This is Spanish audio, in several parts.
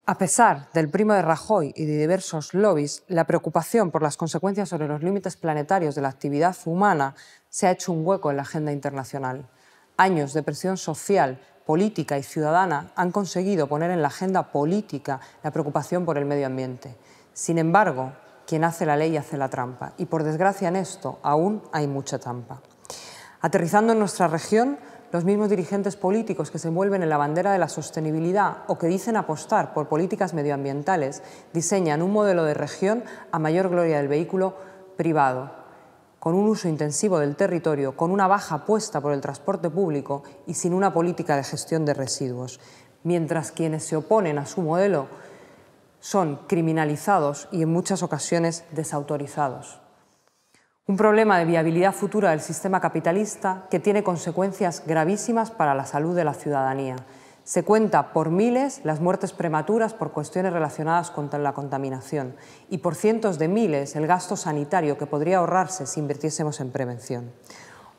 A pesar del primo de Rajoy y de diversos lobbies, la preocupación por las consecuencias sobre los límites planetarios de la actividad humana se ha hecho un hueco en la agenda internacional. Años de presión social, política y ciudadana han conseguido poner en la agenda política la preocupación por el medio ambiente. Sin embargo, quien hace la ley hace la trampa, y por desgracia en esto aún hay mucha trampa. Aterrizando en nuestra región, los mismos dirigentes políticos que se envuelven en la bandera de la sostenibilidad o que dicen apostar por políticas medioambientales diseñan un modelo de región a mayor gloria del vehículo privado, con un uso intensivo del territorio, con una baja apuesta por el transporte público y sin una política de gestión de residuos, mientras quienes se oponen a su modelo son criminalizados y en muchas ocasiones desautorizados. Un problema de viabilidad futura del sistema capitalista que tiene consecuencias gravísimas para la salud de la ciudadanía. Se cuenta por miles las muertes prematuras por cuestiones relacionadas con la contaminación y por cientos de miles el gasto sanitario que podría ahorrarse si invirtiésemos en prevención.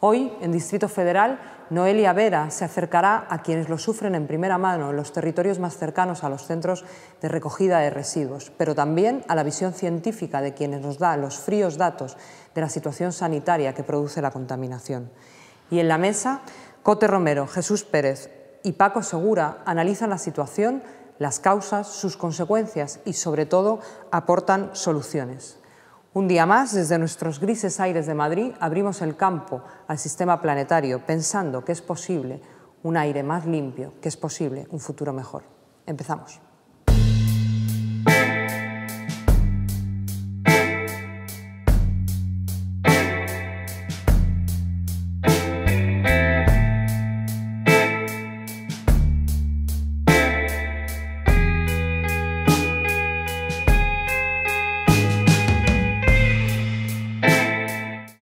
Hoy, en Distrito Federal, Noelia Vera se acercará a quienes lo sufren en primera mano en los territorios más cercanos a los centros de recogida de residuos, pero también a la visión científica de quienes nos dan los fríos datos de la situación sanitaria que produce la contaminación. Y en la mesa, Cote Romero, Jesús Pérez y Paco Segura analizan la situación, las causas, sus consecuencias y, sobre todo, aportan soluciones. Un día más, desde nuestros grises aires de Madrid, abrimos el campo al sistema planetario, pensando que es posible un aire más limpio, que es posible un futuro mejor. Empezamos.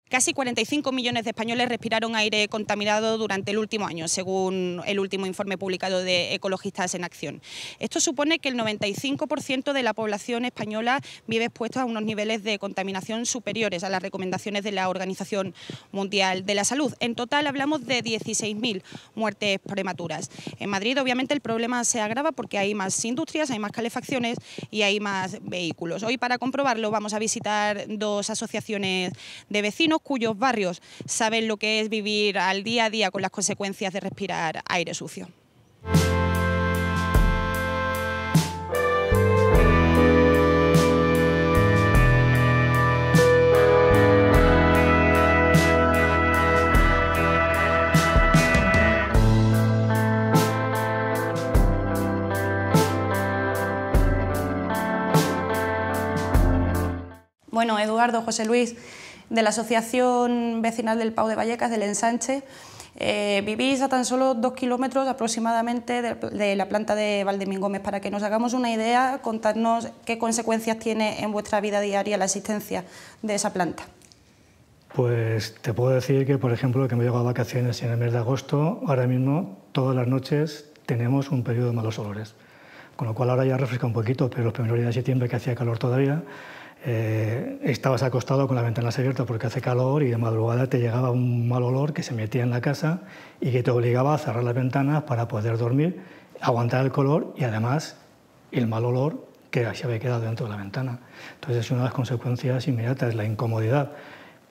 Casi 45 millones de españoles respiraron aire contaminado durante el último año, según el último informe publicado de Ecologistas en Acción. Esto supone que el 95% de la población española vive expuesto a unos niveles de contaminación superiores a las recomendaciones de la Organización Mundial de la Salud. En total hablamos de 16.000 muertes prematuras. En Madrid, obviamente, el problema se agrava porque hay más industrias, hay más calefacciones y hay más vehículos. Hoy, para comprobarlo, vamos a visitar dos asociaciones de vecinos cuyos barrios saben lo que es vivir al día a día con las consecuencias de respirar aire sucio. Bueno, Eduardo, José Luis, de la Asociación Vecinal del Pau de Vallecas, del Ensanche, vivís a tan solo 2 kilómetros aproximadamente de la planta de Valdemín Gómez. Para que nos hagamos una idea, contadnos qué consecuencias tiene en vuestra vida diaria la existencia de esa planta. Pues te puedo decir que, por ejemplo, que me llego a vacaciones en el mes de agosto, ahora mismo todas las noches tenemos un periodo de malos olores, con lo cual ahora ya refresca un poquito, pero los primeros días de septiembre, que hacía calor todavía, estabas acostado con las ventanas abiertas porque hace calor y de madrugada te llegaba un mal olor que se metía en la casa y que te obligaba a cerrar las ventanas para poder dormir, aguantar el calor y además el mal olor que se había quedado dentro de la ventana. Entonces es una de las consecuencias inmediatas, la incomodidad.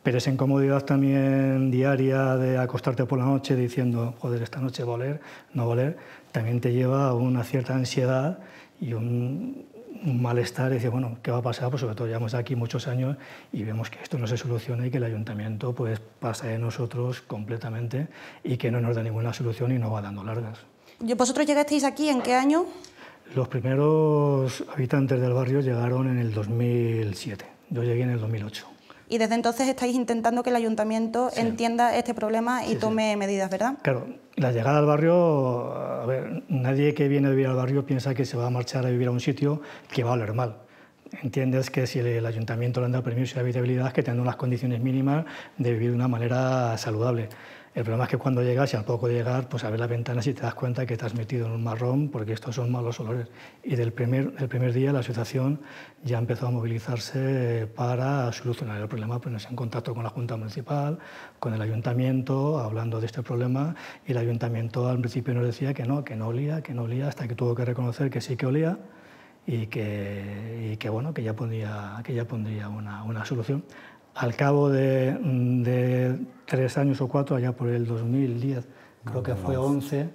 Pero esa incomodidad también diaria de acostarte por la noche diciendo, joder, esta noche va a oler, no va a oler, también te lleva a una cierta ansiedad y un malestar y decir, bueno, ¿qué va a pasar? Pues sobre todo llevamos aquí muchos años y vemos que esto no se soluciona y que el ayuntamiento pues pasa de nosotros completamente y que no nos da ninguna solución y nos va dando largas. ¿Vosotros llegasteis aquí en qué año? Los primeros habitantes del barrio llegaron en el 2007, yo llegué en el 2008. Y desde entonces estáis intentando que el ayuntamiento entienda este problema y tome medidas, ¿verdad? Claro, la llegada al barrio, a ver, nadie que viene a vivir al barrio piensa que se va a marchar a vivir a un sitio que va a oler mal. Entiendes que si el ayuntamiento le han dado permiso de habitabilidad, que tendrá unas condiciones mínimas de vivir de una manera saludable. El problema es que cuando llegas y al poco de llegar, pues abres las ventanas y te das cuenta que te has metido en un marrón porque estos son malos olores. Y el primer día la asociación ya empezó a movilizarse para solucionar el problema, ponerse en contacto con la Junta Municipal, con el Ayuntamiento, hablando de este problema, y el Ayuntamiento al principio nos decía que no olía, hasta que tuvo que reconocer que sí que olía, y que bueno, que ya pondría una solución. Al cabo de 3 años o 4, allá por el 2010, creo que fue 11,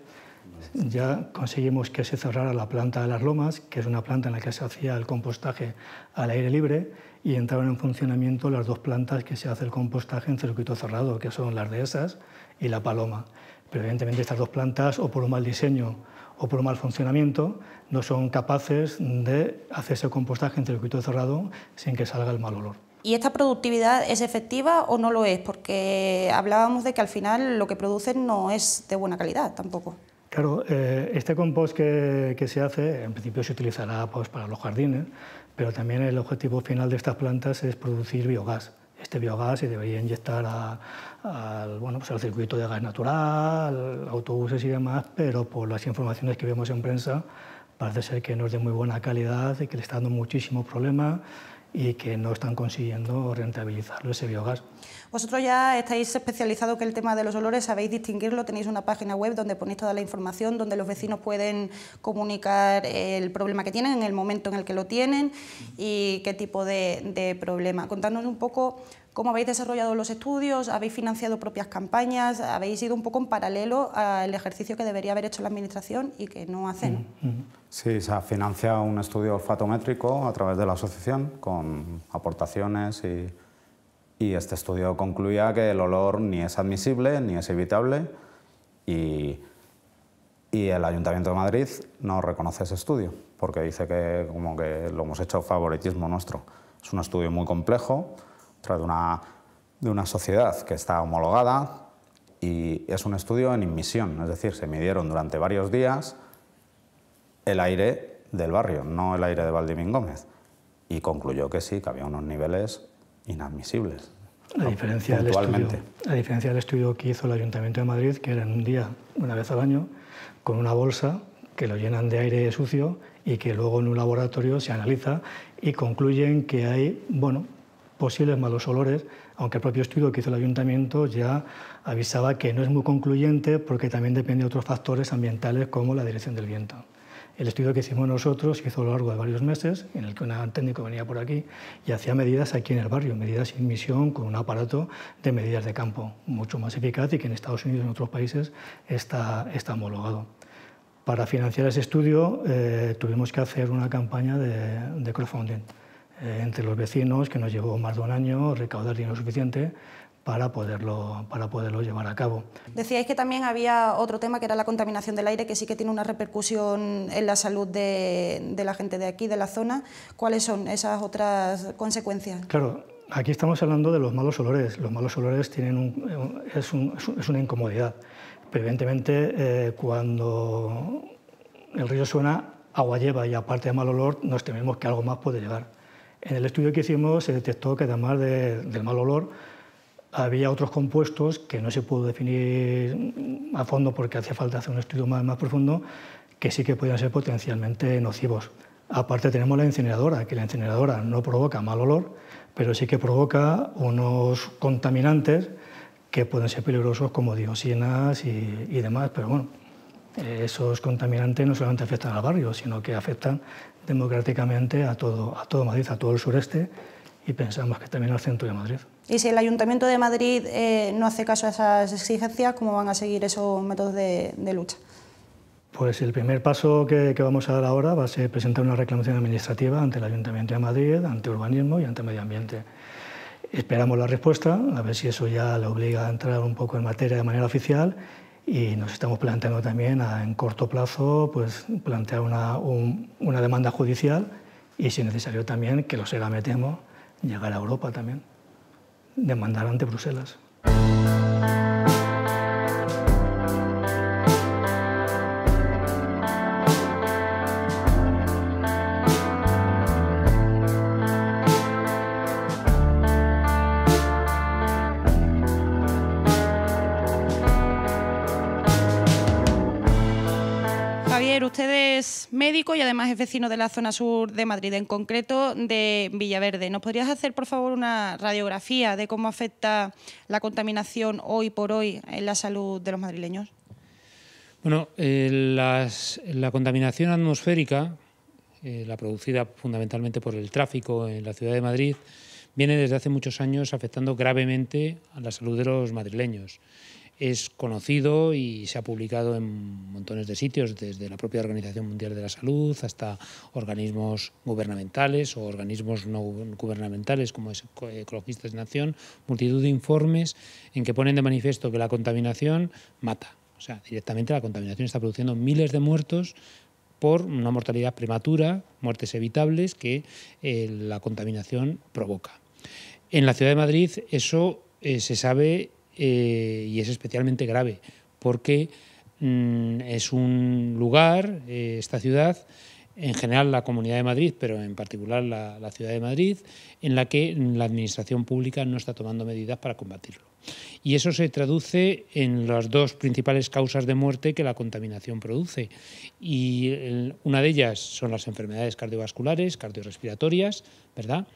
ya conseguimos que se cerrara la planta de las Lomas, que es una planta en la que se hacía el compostaje al aire libre, y entraron en funcionamiento las 2 plantas que se hace el compostaje en circuito cerrado, que son las Dehesas y La Paloma. Pero evidentemente estas 2 plantas, o por un mal diseño o por un mal funcionamiento, no son capaces de hacer ese compostaje en circuito cerrado sin que salga el mal olor. ¿Y esta productividad es efectiva o no lo es? Porque hablábamos de que al final lo que producen no es de buena calidad tampoco. Claro, este compost que se hace, en principio se utilizará pues, para los jardines, pero también el objetivo final de estas plantas es producir biogás. Este biogás se debería inyectar al circuito de gas natural, autobuses y demás, pero por las informaciones que vemos en prensa parece ser que no es de muy buena calidad y que le está dando muchísimos problemas y que no están consiguiendo rentabilizarlo ese biogás. Vosotros ya estáis especializados en el tema de los olores, sabéis distinguirlo, tenéis una página web donde ponéis toda la información, donde los vecinos pueden comunicar el problema que tienen en el momento en el que lo tienen y qué tipo de problema. Contadnos un poco cómo habéis desarrollado los estudios, habéis financiado propias campañas, habéis ido un poco en paralelo al ejercicio que debería haber hecho la Administración y que no hacen. Sí, se ha financiado un estudio olfatométrico a través de la asociación con aportaciones y este estudio concluía que el olor ni es admisible ni es evitable y el Ayuntamiento de Madrid no reconoce ese estudio porque dice que como que lo hemos hecho favoritismo nuestro. Es un estudio muy complejo, trae de una sociedad que está homologada y es un estudio en inmisión, es decir, se midieron durante varios días el aire del barrio, no el aire de Valdivín Gómez, y concluyó que sí, que había unos niveles inadmisibles. A diferencia del estudio que hizo el Ayuntamiento de Madrid, que era en un día, una vez al año, con una bolsa que lo llenan de aire sucio y que luego en un laboratorio se analiza y concluyen que hay, posibles malos olores, aunque el propio estudio que hizo el Ayuntamiento ya avisaba que no es muy concluyente porque también depende de otros factores ambientales como la dirección del viento. El estudio que hicimos nosotros se hizo a lo largo de varios meses, en el que un técnico venía por aquí y hacía medidas aquí en el barrio, medidas sin misión con un aparato de medidas de campo, mucho más eficaz y que en Estados Unidos y en otros países está homologado. Para financiar ese estudio tuvimos que hacer una campaña de crowdfunding entre los vecinos, que nos llevó más de un año recaudar dinero suficiente para poderlo llevar a cabo. Decíais que también había otro tema que era la contaminación del aire, que sí que tiene una repercusión en la salud de la gente de aquí, de la zona. ¿Cuáles son esas otras consecuencias? Claro, aquí estamos hablando de los malos olores. Los malos olores es una incomodidad, pero evidentemente cuando el río suena, agua lleva y aparte de mal olor nos tememos que algo más puede llegar. En el estudio que hicimos se detectó que además del mal olor había otros compuestos que no se pudo definir a fondo porque hacía falta hacer un estudio más profundo, que sí que podían ser potencialmente nocivos. Aparte tenemos la incineradora, que la incineradora no provoca mal olor, pero sí que provoca unos contaminantes que pueden ser peligrosos como dioxinas y demás, pero bueno, esos contaminantes no solamente afectan al barrio, sino que afectan democráticamente a todo Madrid, a todo el sureste y pensamos que también al centro de Madrid. Y si el Ayuntamiento de Madrid no hace caso a esas exigencias, ¿cómo van a seguir esos métodos de lucha? Pues el primer paso que vamos a dar ahora va a ser presentar una reclamación administrativa ante el Ayuntamiento de Madrid, ante Urbanismo y ante Medio Ambiente. Esperamos la respuesta, a ver si eso ya le obliga a entrar un poco en materia de manera oficial y nos estamos planteando también en corto plazo pues, plantear una demanda judicial y si necesario también, que lo será, me temo, llegar a Europa también, demandar ante Bruselas. Javier, usted es médico y además es vecino de la zona sur de Madrid, en concreto de Villaverde. ¿Nos podrías hacer, por favor, una radiografía de cómo afecta la contaminación hoy por hoy en la salud de los madrileños? Bueno, la contaminación atmosférica la producida fundamentalmente por el tráfico en la ciudad de Madrid, viene desde hace muchos años afectando gravemente a la salud de los madrileños. Es conocido y se ha publicado en montones de sitios, desde la propia Organización Mundial de la Salud hasta organismos gubernamentales o organismos no gubernamentales como es Ecologistas en Acción, multitud de informes en que ponen de manifiesto que la contaminación mata. O sea, directamente la contaminación está produciendo miles de muertos por una mortalidad prematura, muertes evitables que la contaminación provoca. En la ciudad de Madrid eso se sabe y es especialmente grave porque es un lugar, esta ciudad, en general la Comunidad de Madrid, pero en particular la ciudad de Madrid, en la que la administración pública no está tomando medidas para combatirlo. Y eso se traduce en las dos principales causas de muerte que la contaminación produce. Y una de ellas son las enfermedades cardiovasculares, cardiorrespiratorias, ¿verdad?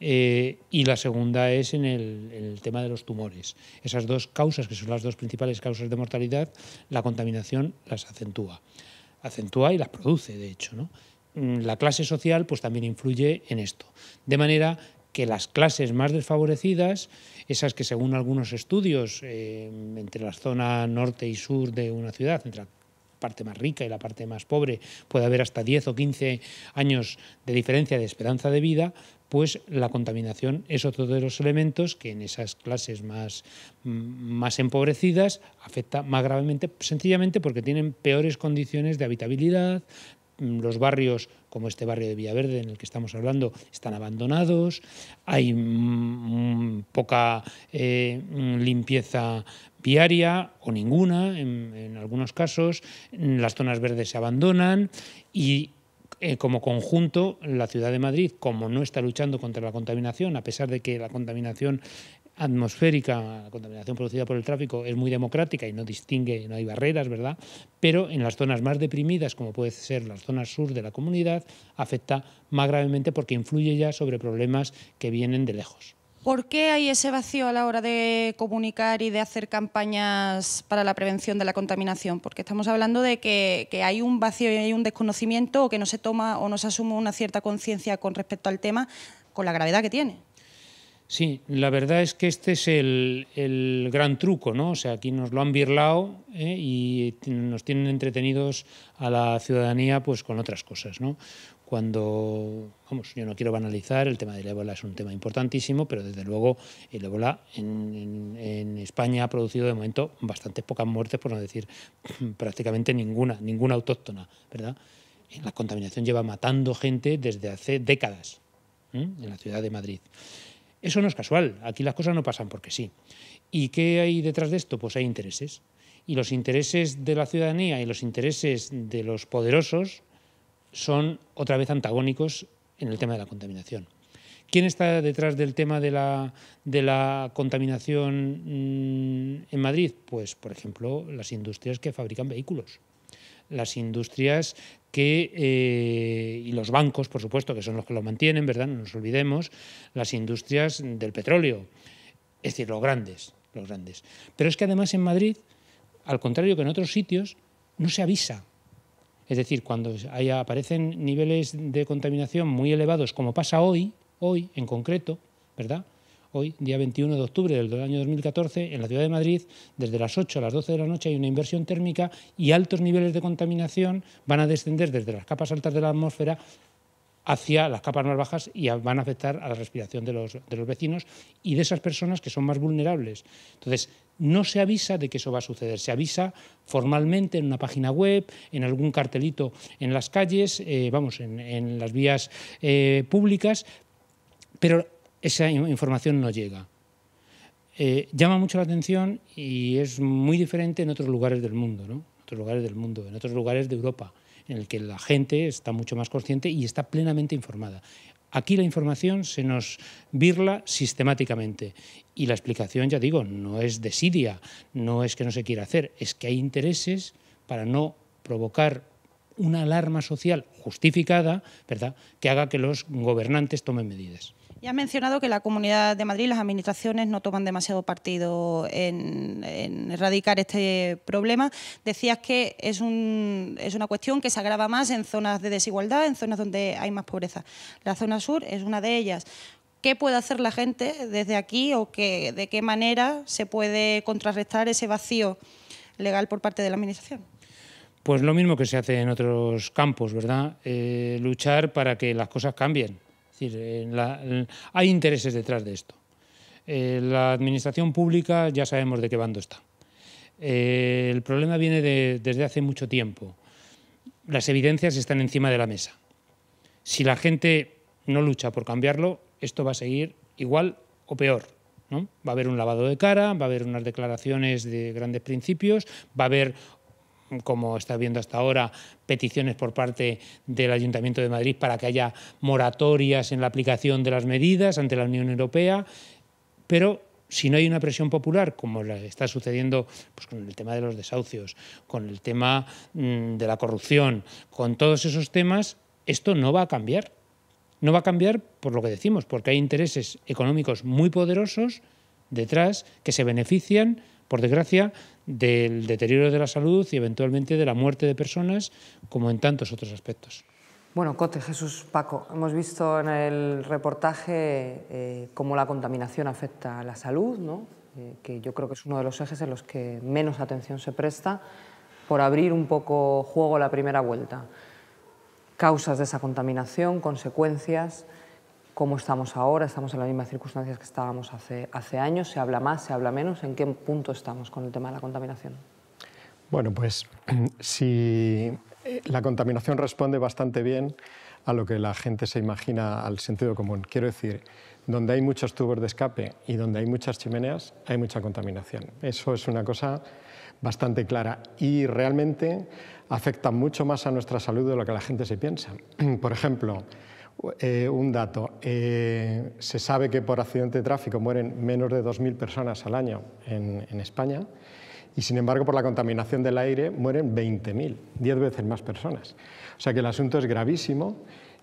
Y la segunda es en el tema de los tumores. Esas dos causas, que son las dos principales causas de mortalidad, la contaminación las acentúa y las produce, de hecho, ¿no? La clase social pues también influye en esto. De manera que las clases más desfavorecidas, esas que según algunos estudios, entre la zona norte y sur de una ciudad, entre la parte más rica y la parte más pobre, puede haber hasta 10 o 15 años de diferencia de esperanza de vida, pues la contaminación es otro de los elementos que en esas clases más empobrecidas afecta más gravemente, sencillamente porque tienen peores condiciones de habitabilidad. Los barrios, como este barrio de Villaverde en el que estamos hablando, están abandonados, hay poca limpieza viaria o ninguna en algunos casos, las zonas verdes se abandonan y como conjunto la ciudad de Madrid, como no está luchando contra la contaminación, a pesar de que la contaminación atmosférica, la contaminación producida por el tráfico es muy democrática y no distingue, no hay barreras, ¿verdad? Pero en las zonas más deprimidas, como puede ser las zonas sur de la comunidad, afecta más gravemente porque influye ya sobre problemas que vienen de lejos. ¿Por qué hay ese vacío a la hora de comunicar y de hacer campañas para la prevención de la contaminación? Porque estamos hablando de que hay un vacío y hay un desconocimiento o que no se toma o no se asume una cierta conciencia con respecto al tema con la gravedad que tiene. Sí, la verdad es que este es el gran truco, ¿no? O sea, aquí nos lo han birlado y nos tienen entretenidos a la ciudadanía pues con otras cosas, ¿no? Cuando, vamos, yo no quiero banalizar, el tema del ébola es un tema importantísimo, pero desde luego el ébola en España ha producido de momento bastantes pocas muertes, por no decir prácticamente ninguna autóctona, ¿verdad? La contaminación lleva matando gente desde hace décadas en la ciudad de Madrid. Eso no es casual, aquí las cosas no pasan porque sí. ¿Y qué hay detrás de esto? Pues hay intereses. Y los intereses de la ciudadanía y los intereses de los poderosos son otra vez antagónicos en el tema de la contaminación. ¿Quién está detrás del tema de la contaminación en Madrid? Pues, por ejemplo, las industrias que fabrican vehículos. Las industrias y los bancos, por supuesto, que son los que lo mantienen, ¿verdad? No nos olvidemos, las industrias del petróleo, es decir, los grandes. Pero es que además en Madrid, al contrario que en otros sitios, no se avisa. Es decir, cuando aparecen niveles de contaminación muy elevados, como pasa hoy en concreto, ¿verdad? Hoy, día 21 de octubre del año 2014, en la ciudad de Madrid, desde las 8 a las 12 de la noche hay una inversión térmica y altos niveles de contaminación van a descender desde las capas altas de la atmósfera hacia las capas más bajas y van a afectar a la respiración de los vecinos y de esas personas que son más vulnerables. Entonces, no se avisa de que eso va a suceder, se avisa formalmente en una página web, en algún cartelito en las calles, en las vías públicas, pero esa información no llega. Llama mucho la atención y es muy diferente en otros lugares del mundo, ¿no? En otros lugares de Europa, en el que la gente está mucho más consciente y está plenamente informada. Aquí la información se nos birla sistemáticamente y la explicación, ya digo, no es desidia, no es que no se quiera hacer, es que hay intereses para no provocar una alarma social justificada, ¿verdad?, que haga que los gobernantes tomen medidas. Ya has mencionado que la Comunidad de Madrid, las administraciones no toman demasiado partido en erradicar este problema. Decías que es una cuestión que se agrava más en zonas de desigualdad, en zonas donde hay más pobreza. La zona sur es una de ellas. ¿Qué puede hacer la gente desde aquí o de qué manera se puede contrarrestar ese vacío legal por parte de la Administración? Pues lo mismo que se hace en otros campos, ¿verdad? Luchar para que las cosas cambien. Es decir, hay intereses detrás de esto. La administración pública ya sabemos de qué bando está. El problema viene desde hace mucho tiempo. Las evidencias están encima de la mesa. Si la gente no lucha por cambiarlo, esto va a seguir igual o peor, ¿no? Va a haber un lavado de cara, va a haber unas declaraciones de grandes principios, va a haber, como está viendo hasta ahora, peticiones por parte del Ayuntamiento de Madrid para que haya moratorias en la aplicación de las medidas ante la Unión Europea, pero si no hay una presión popular, como está sucediendo pues, con el tema de los desahucios, con el tema de la corrupción, con todos esos temas, esto no va a cambiar. No va a cambiar por lo que decimos, porque hay intereses económicos muy poderosos detrás que se benefician, por desgracia, del deterioro de la salud y eventualmente de la muerte de personas, como en tantos otros aspectos. Bueno, Cote, Jesús, Paco, hemos visto en el reportaje cómo la contaminación afecta a la salud, ¿no? Que yo creo que es uno de los ejes en los que menos atención se presta, por abrir un poco juego la primera vuelta. Causas de esa contaminación, consecuencias, cómo estamos ahora, estamos en las mismas circunstancias que estábamos hace años, se habla más, se habla menos, ¿en qué punto estamos con el tema de la contaminación? Bueno, pues si la contaminación responde bastante bien a lo que la gente se imagina al sentido común. Quiero decir, donde hay muchos tubos de escape y donde hay muchas chimeneas, hay mucha contaminación. Eso es una cosa bastante clara y realmente afecta mucho más a nuestra salud de lo que la gente se piensa. Por ejemplo, un dato, se sabe que por accidente de tráfico mueren menos de 2.000 personas al año en España y sin embargo por la contaminación del aire mueren 20.000, 10 veces más personas. O sea que el asunto es gravísimo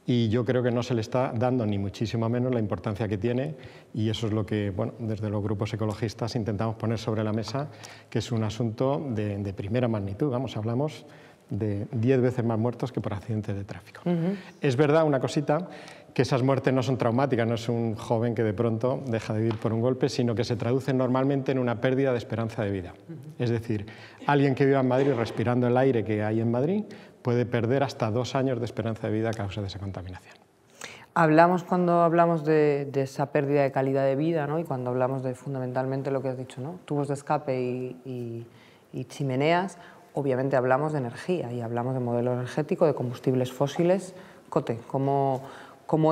y yo creo que no se le está dando ni muchísimo menos la importancia que tiene y eso es lo que, bueno, desde los grupos ecologistas intentamos poner sobre la mesa, que es un asunto de primera magnitud. Vamos, hablamos de 10 veces más muertos que por accidentes de tráfico. Es verdad, una cosita, que esas muertes no son traumáticas, no es un joven que de pronto deja de vivir por un golpe, sino que se traducen normalmente en una pérdida de esperanza de vida. Es decir, alguien que viva en Madrid respirando el aire que hay en Madrid puede perder hasta 2 años de esperanza de vida a causa de esa contaminación. Cuando hablamos de esa pérdida de calidad de vida, ¿no? Y cuando hablamos de fundamentalmente lo que has dicho, ¿no? Tubos de escape y chimeneas, obviamente hablamos de energía y hablamos de modelo energético, de combustibles fósiles. Cote, ¿cómo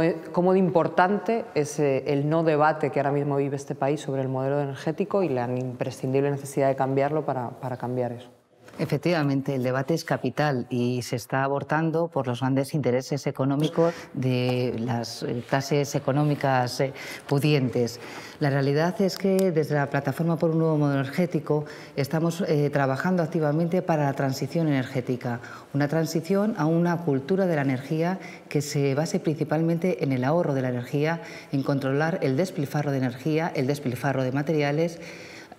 de importante es el no debate que ahora mismo vive este país sobre el modelo energético y la imprescindible necesidad de cambiarlo para cambiar eso? Efectivamente, el debate es capital y se está abortando por los grandes intereses económicos de las clases económicas pudientes. La realidad es que desde la Plataforma por un Nuevo Modelo Energético estamos trabajando activamente para la transición energética, una transición a una cultura de la energía que se base principalmente en el ahorro de la energía, en controlar el despilfarro de energía, el despilfarro de materiales,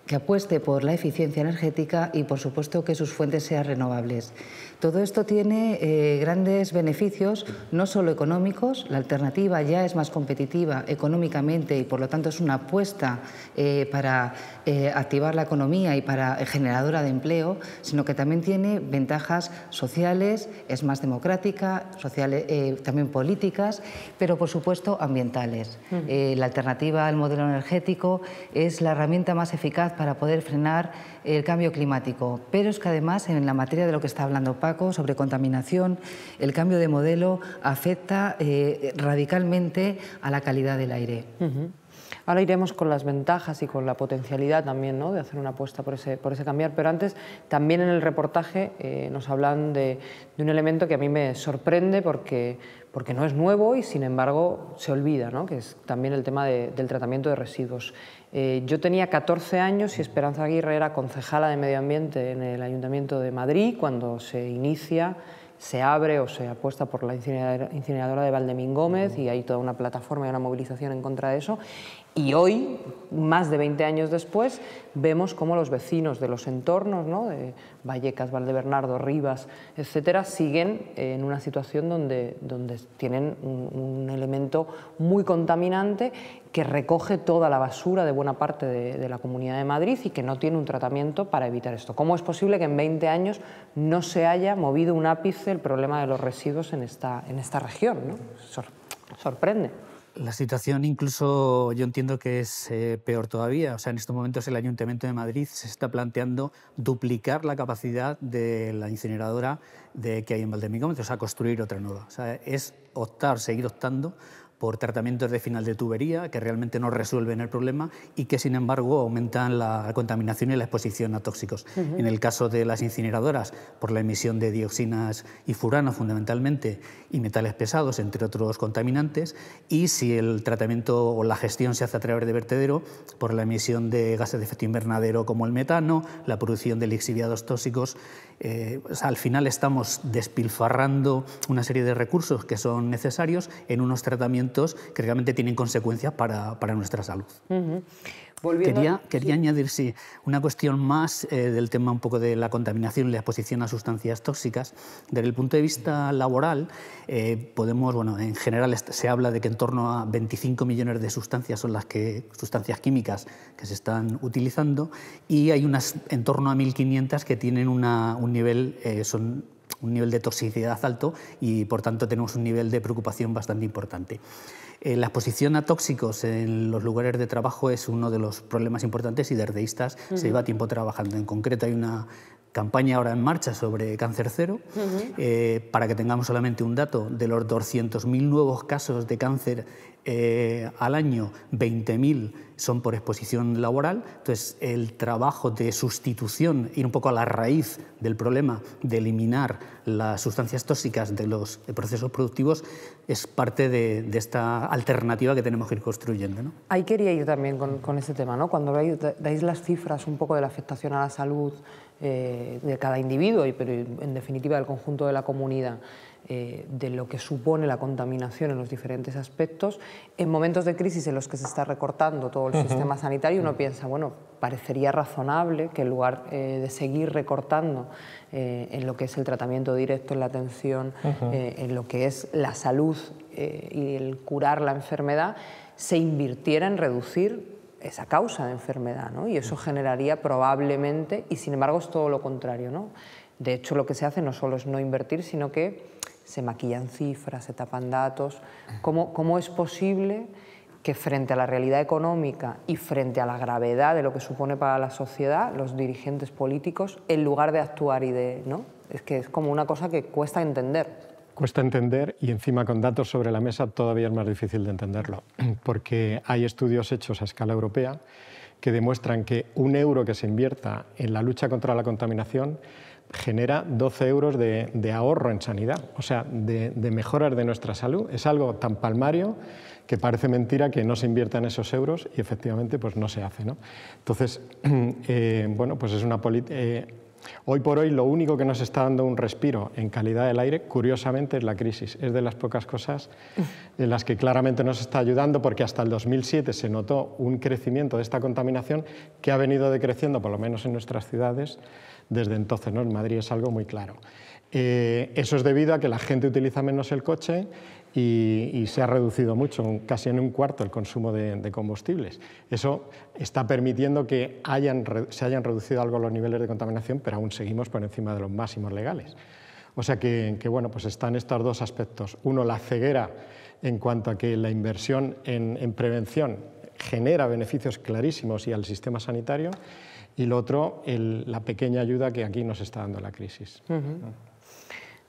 que apueste por la eficiencia energética y, por supuesto, que sus fuentes sean renovables. Todo esto tiene grandes beneficios, no solo económicos, la alternativa ya es más competitiva económicamente y, por lo tanto, es una apuesta para activar la economía y para generadora de empleo, sino que también tiene ventajas sociales, es más democrática, sociales, también políticas, pero, por supuesto, ambientales. La alternativa al modelo energético es la herramienta más eficaz para poder frenar el cambio climático, pero es que además en la materia de lo que está hablando Paco sobre contaminación, el cambio de modelo afecta radicalmente a la calidad del aire. Ahora iremos con las ventajas y con la potencialidad también, ¿no?, de hacer una apuesta por ese cambiar, pero antes también en el reportaje nos hablan de un elemento que a mí me sorprende porque no es nuevo y sin embargo se olvida, ¿no?, que es también el tema del tratamiento de residuos. Yo tenía 14 años y Esperanza Aguirre era concejala de Medio Ambiente en el Ayuntamiento de Madrid cuando se inicia se abre o se apuesta por la incineradora de Valdemín Gómez y hay toda una plataforma y una movilización en contra de eso. Y hoy, más de 20 años después, vemos cómo los vecinos de los entornos, ¿no?, de Vallecas, Valdebernardo, Rivas, etcétera, siguen en una situación donde tienen un elemento muy contaminante que recoge toda la basura de buena parte de la Comunidad de Madrid y que no tiene un tratamiento para evitar esto. ¿Cómo es posible que en 20 años no se haya movido un ápice el problema de los residuos en esta región, ¿no? Sorprende. La situación incluso yo entiendo que es peor todavía. O sea, en estos momentos el Ayuntamiento de Madrid se está planteando duplicar la capacidad de la incineradora que hay en Valdemín Gómez, o sea, construir otra nueva. O sea, es seguir optando por tratamientos de final de tubería que realmente no resuelven el problema y que, sin embargo, aumentan la contaminación y la exposición a tóxicos. En el caso de las incineradoras, por la emisión de dioxinas y furano, fundamentalmente, y metales pesados, entre otros contaminantes, y si el tratamiento o la gestión se hace a través de vertedero, por la emisión de gases de efecto invernadero como el metano, la producción de lixiviados tóxicos. O sea, al final estamos despilfarrando una serie de recursos que son necesarios en unos tratamientos que realmente tienen consecuencias para nuestra salud. Quería añadir, sí, una cuestión más del tema un poco de la contaminación y la exposición a sustancias tóxicas. Desde el punto de vista laboral, en general se habla de que en torno a 25 millones de sustancias son sustancias químicas que se están utilizando, y hay unas en torno a 1.500 que tienen un nivel de toxicidad alto y, por tanto, tenemos un nivel de preocupación bastante importante. La exposición a tóxicos en los lugares de trabajo es uno de los problemas importantes y desde ISTAS se lleva tiempo trabajando. En concreto, hay una campaña ahora en marcha sobre cáncer cero. Para que tengamos solamente un dato, de los 200.000 nuevos casos de cáncer al año, 20.000 son por exposición laboral. Entonces, el trabajo de sustitución, ir un poco a la raíz del problema, de eliminar las sustancias tóxicas de los procesos productivos, es parte de esta alternativa que tenemos que ir construyendo, ¿no? Ahí quería ir también con este tema, ¿no? Cuando dais las cifras un poco de la afectación a la salud de cada individuo, pero en definitiva del conjunto de la comunidad, de lo que supone la contaminación en los diferentes aspectos, en momentos de crisis en los que se está recortando todo el sistema sanitario, uno piensa, bueno, parecería razonable que en lugar de seguir recortando en lo que es el tratamiento directo, en la atención, en lo que es la salud y el curar la enfermedad, se invirtiera en reducir esa causa de enfermedad, ¿no? Y eso generaría probablemente, y sin embargo es todo lo contrario, ¿no? De hecho, lo que se hace no solo es no invertir, sino que se maquillan cifras, se tapan datos. ¿Cómo es posible que frente a la realidad económica y frente a la gravedad de lo que supone para la sociedad, los dirigentes políticos, en lugar de actuar ¿no? Es que es como una cosa que cuesta entender. Cuesta entender, y encima con datos sobre la mesa todavía es más difícil de entenderlo, porque hay estudios hechos a escala europea que demuestran que un euro que se invierta en la lucha contra la contaminación genera 12 euros de ahorro en sanidad, o sea, de mejoras de nuestra salud. Es algo tan palmario que parece mentira que no se inviertan esos euros y efectivamente pues no se hace, ¿no? Entonces, bueno, pues es una política... Hoy por hoy lo único que nos está dando un respiro en calidad del aire, curiosamente, es la crisis. Es de las pocas cosas en las que claramente nos está ayudando, porque hasta el 2007 se notó un crecimiento de esta contaminación que ha venido decreciendo, por lo menos en nuestras ciudades, desde entonces, ¿no? En Madrid es algo muy claro. Eso es debido a que la gente utiliza menos el coche y se ha reducido mucho, casi en un cuarto, el consumo de combustibles. Eso está permitiendo que se hayan reducido algo los niveles de contaminación, pero aún seguimos por encima de los máximos legales. O sea que bueno, pues están estos dos aspectos. Uno, la ceguera en cuanto a que la inversión en prevención genera beneficios clarísimos y al sistema sanitario, y lo otro, la pequeña ayuda que aquí nos está dando la crisis.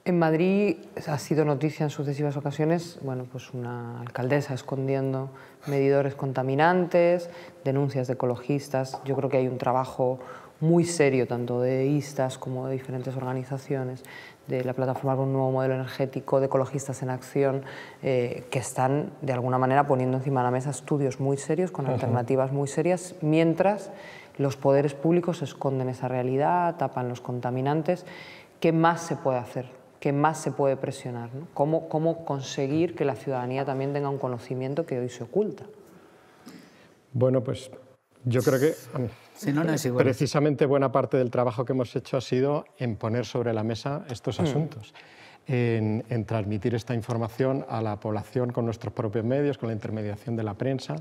En Madrid ha sido noticia en sucesivas ocasiones, bueno, pues una alcaldesa escondiendo medidores contaminantes, denuncias de ecologistas. Yo creo que hay un trabajo muy serio, tanto de ISTAS como de diferentes organizaciones, de la Plataforma por un Nuevo Modelo Energético, de Ecologistas en Acción, que están de alguna manera poniendo encima de la mesa estudios muy serios, con alternativas muy serias, mientras los poderes públicos esconden esa realidad, tapan los contaminantes. ¿Qué más se puede hacer? que más se puede presionar, ¿no? ¿Cómo conseguir que la ciudadanía también tenga un conocimiento que hoy se oculta? Bueno, pues yo creo que sí, no es igual. Precisamente buena parte del trabajo que hemos hecho ha sido en poner sobre la mesa estos asuntos, en transmitir esta información a la población con nuestros propios medios, con la intermediación de la prensa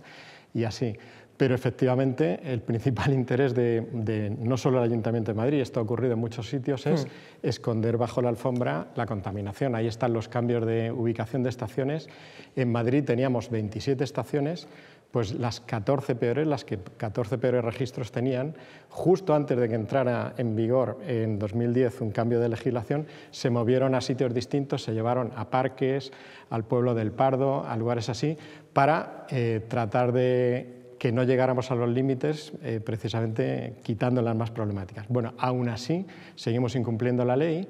y así. Pero efectivamente el principal interés de no solo el Ayuntamiento de Madrid, esto ha ocurrido en muchos sitios, es esconder bajo la alfombra la contaminación. Ahí están los cambios de ubicación de estaciones. En Madrid teníamos 27 estaciones, pues las 14 peores, las que 14 peores registros tenían, justo antes de que entrara en vigor en 2010 un cambio de legislación, se movieron a sitios distintos, se llevaron a parques, al pueblo del Pardo, a lugares así, para tratar de que no llegáramos a los límites, precisamente quitando las más problemáticas. Bueno, aún así, seguimos incumpliendo la ley.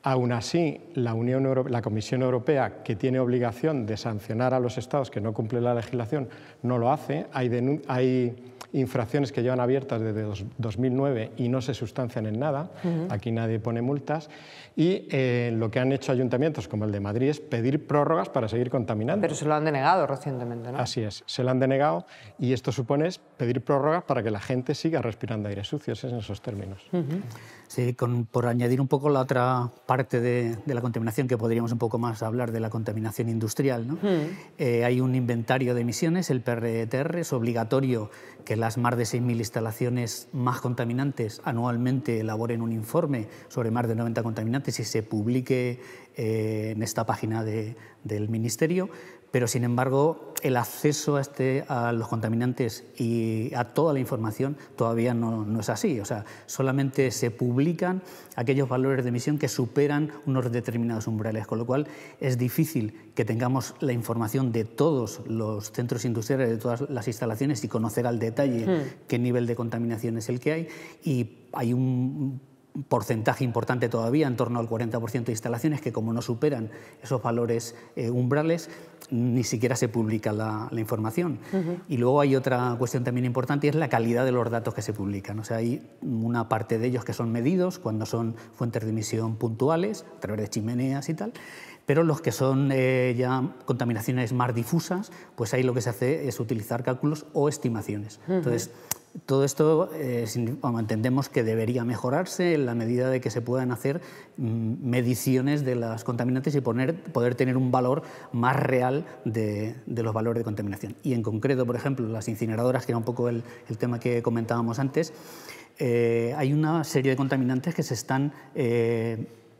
Aún así, la Comisión Europea, que tiene obligación de sancionar a los Estados que no cumplen la legislación, no lo hace. Hay infracciones que llevan abiertas desde 2009 y no se sustancian en nada. Aquí nadie pone multas. Y lo que han hecho ayuntamientos como el de Madrid es pedir prórrogas para seguir contaminando. Pero se lo han denegado recientemente, ¿no? Así es, se lo han denegado y esto supone pedir prórrogas para que la gente siga respirando aire sucio, es en esos términos. Sí, por añadir un poco la otra parte de la contaminación, que podríamos un poco más hablar de la contaminación industrial, ¿no? Hay un inventario de emisiones, el PRTR, es obligatorio que las más de 6.000 instalaciones más contaminantes anualmente elaboren un informe sobre más de 90 contaminantes y se publique en esta página del Ministerio. Pero, sin embargo, el acceso a los contaminantes y a toda la información todavía no es así. O sea, solamente se publican aquellos valores de emisión que superan unos determinados umbrales, con lo cual es difícil que tengamos la información de todos los centros industriales, de todas las instalaciones y conocer al detalle qué nivel de contaminación es el que hay. Y hay un porcentaje importante todavía, en torno al 40% de instalaciones que, como no superan esos valores umbrales, ni siquiera se publica la información. Y luego hay otra cuestión también importante y es la calidad de los datos que se publican. O sea, hay una parte de ellos que son medidos cuando son fuentes de emisión puntuales, a través de chimeneas y tal, pero los que son ya contaminaciones más difusas, pues ahí lo que se hace es utilizar cálculos o estimaciones. Entonces, todo esto entendemos que debería mejorarse en la medida de que se puedan hacer mediciones de las contaminantes y poder tener un valor más real de los valores de contaminación. Y en concreto, por ejemplo, las incineradoras, que era un poco el tema que comentábamos antes, hay una serie de contaminantes que se están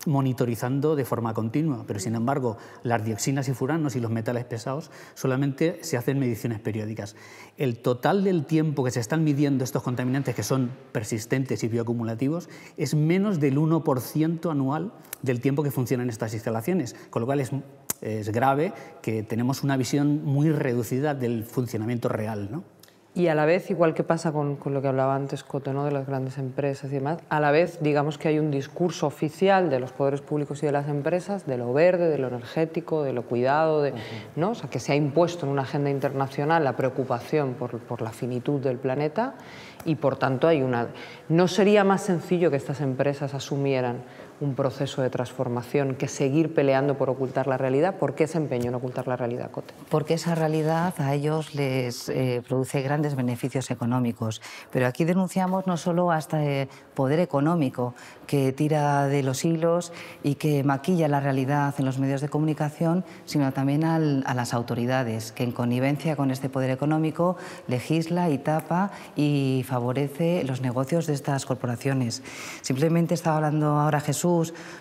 monitorizando de forma continua, pero sin embargo las dioxinas y furanos y los metales pesados solamente se hacen mediciones periódicas. El total del tiempo que se están midiendo estos contaminantes, que son persistentes y bioacumulativos, es menos del 1% anual del tiempo que funcionan estas instalaciones, con lo cual es grave que tenemos una visión muy reducida del funcionamiento real, ¿no? Y a la vez, igual que pasa con lo que hablaba antes Coto, ¿no?, de las grandes empresas y demás, a la vez digamos que hay un discurso oficial de los poderes públicos y de las empresas de lo verde, de lo energético, de lo cuidado, ¿no? O sea, que se ha impuesto en una agenda internacional la preocupación por la finitud del planeta y por tanto ¿No sería más sencillo que estas empresas asumieran un proceso de transformación que seguir peleando por ocultar la realidad? ¿Por qué ese empeño en ocultar la realidad, Cote? Porque esa realidad a ellos les produce grandes beneficios económicos. Pero aquí denunciamos no solo a este poder económico que tira de los hilos y que maquilla la realidad en los medios de comunicación, sino también a las autoridades, que en connivencia con este poder económico legisla y tapa y favorece los negocios de estas corporaciones. Simplemente estaba hablando ahora Jesús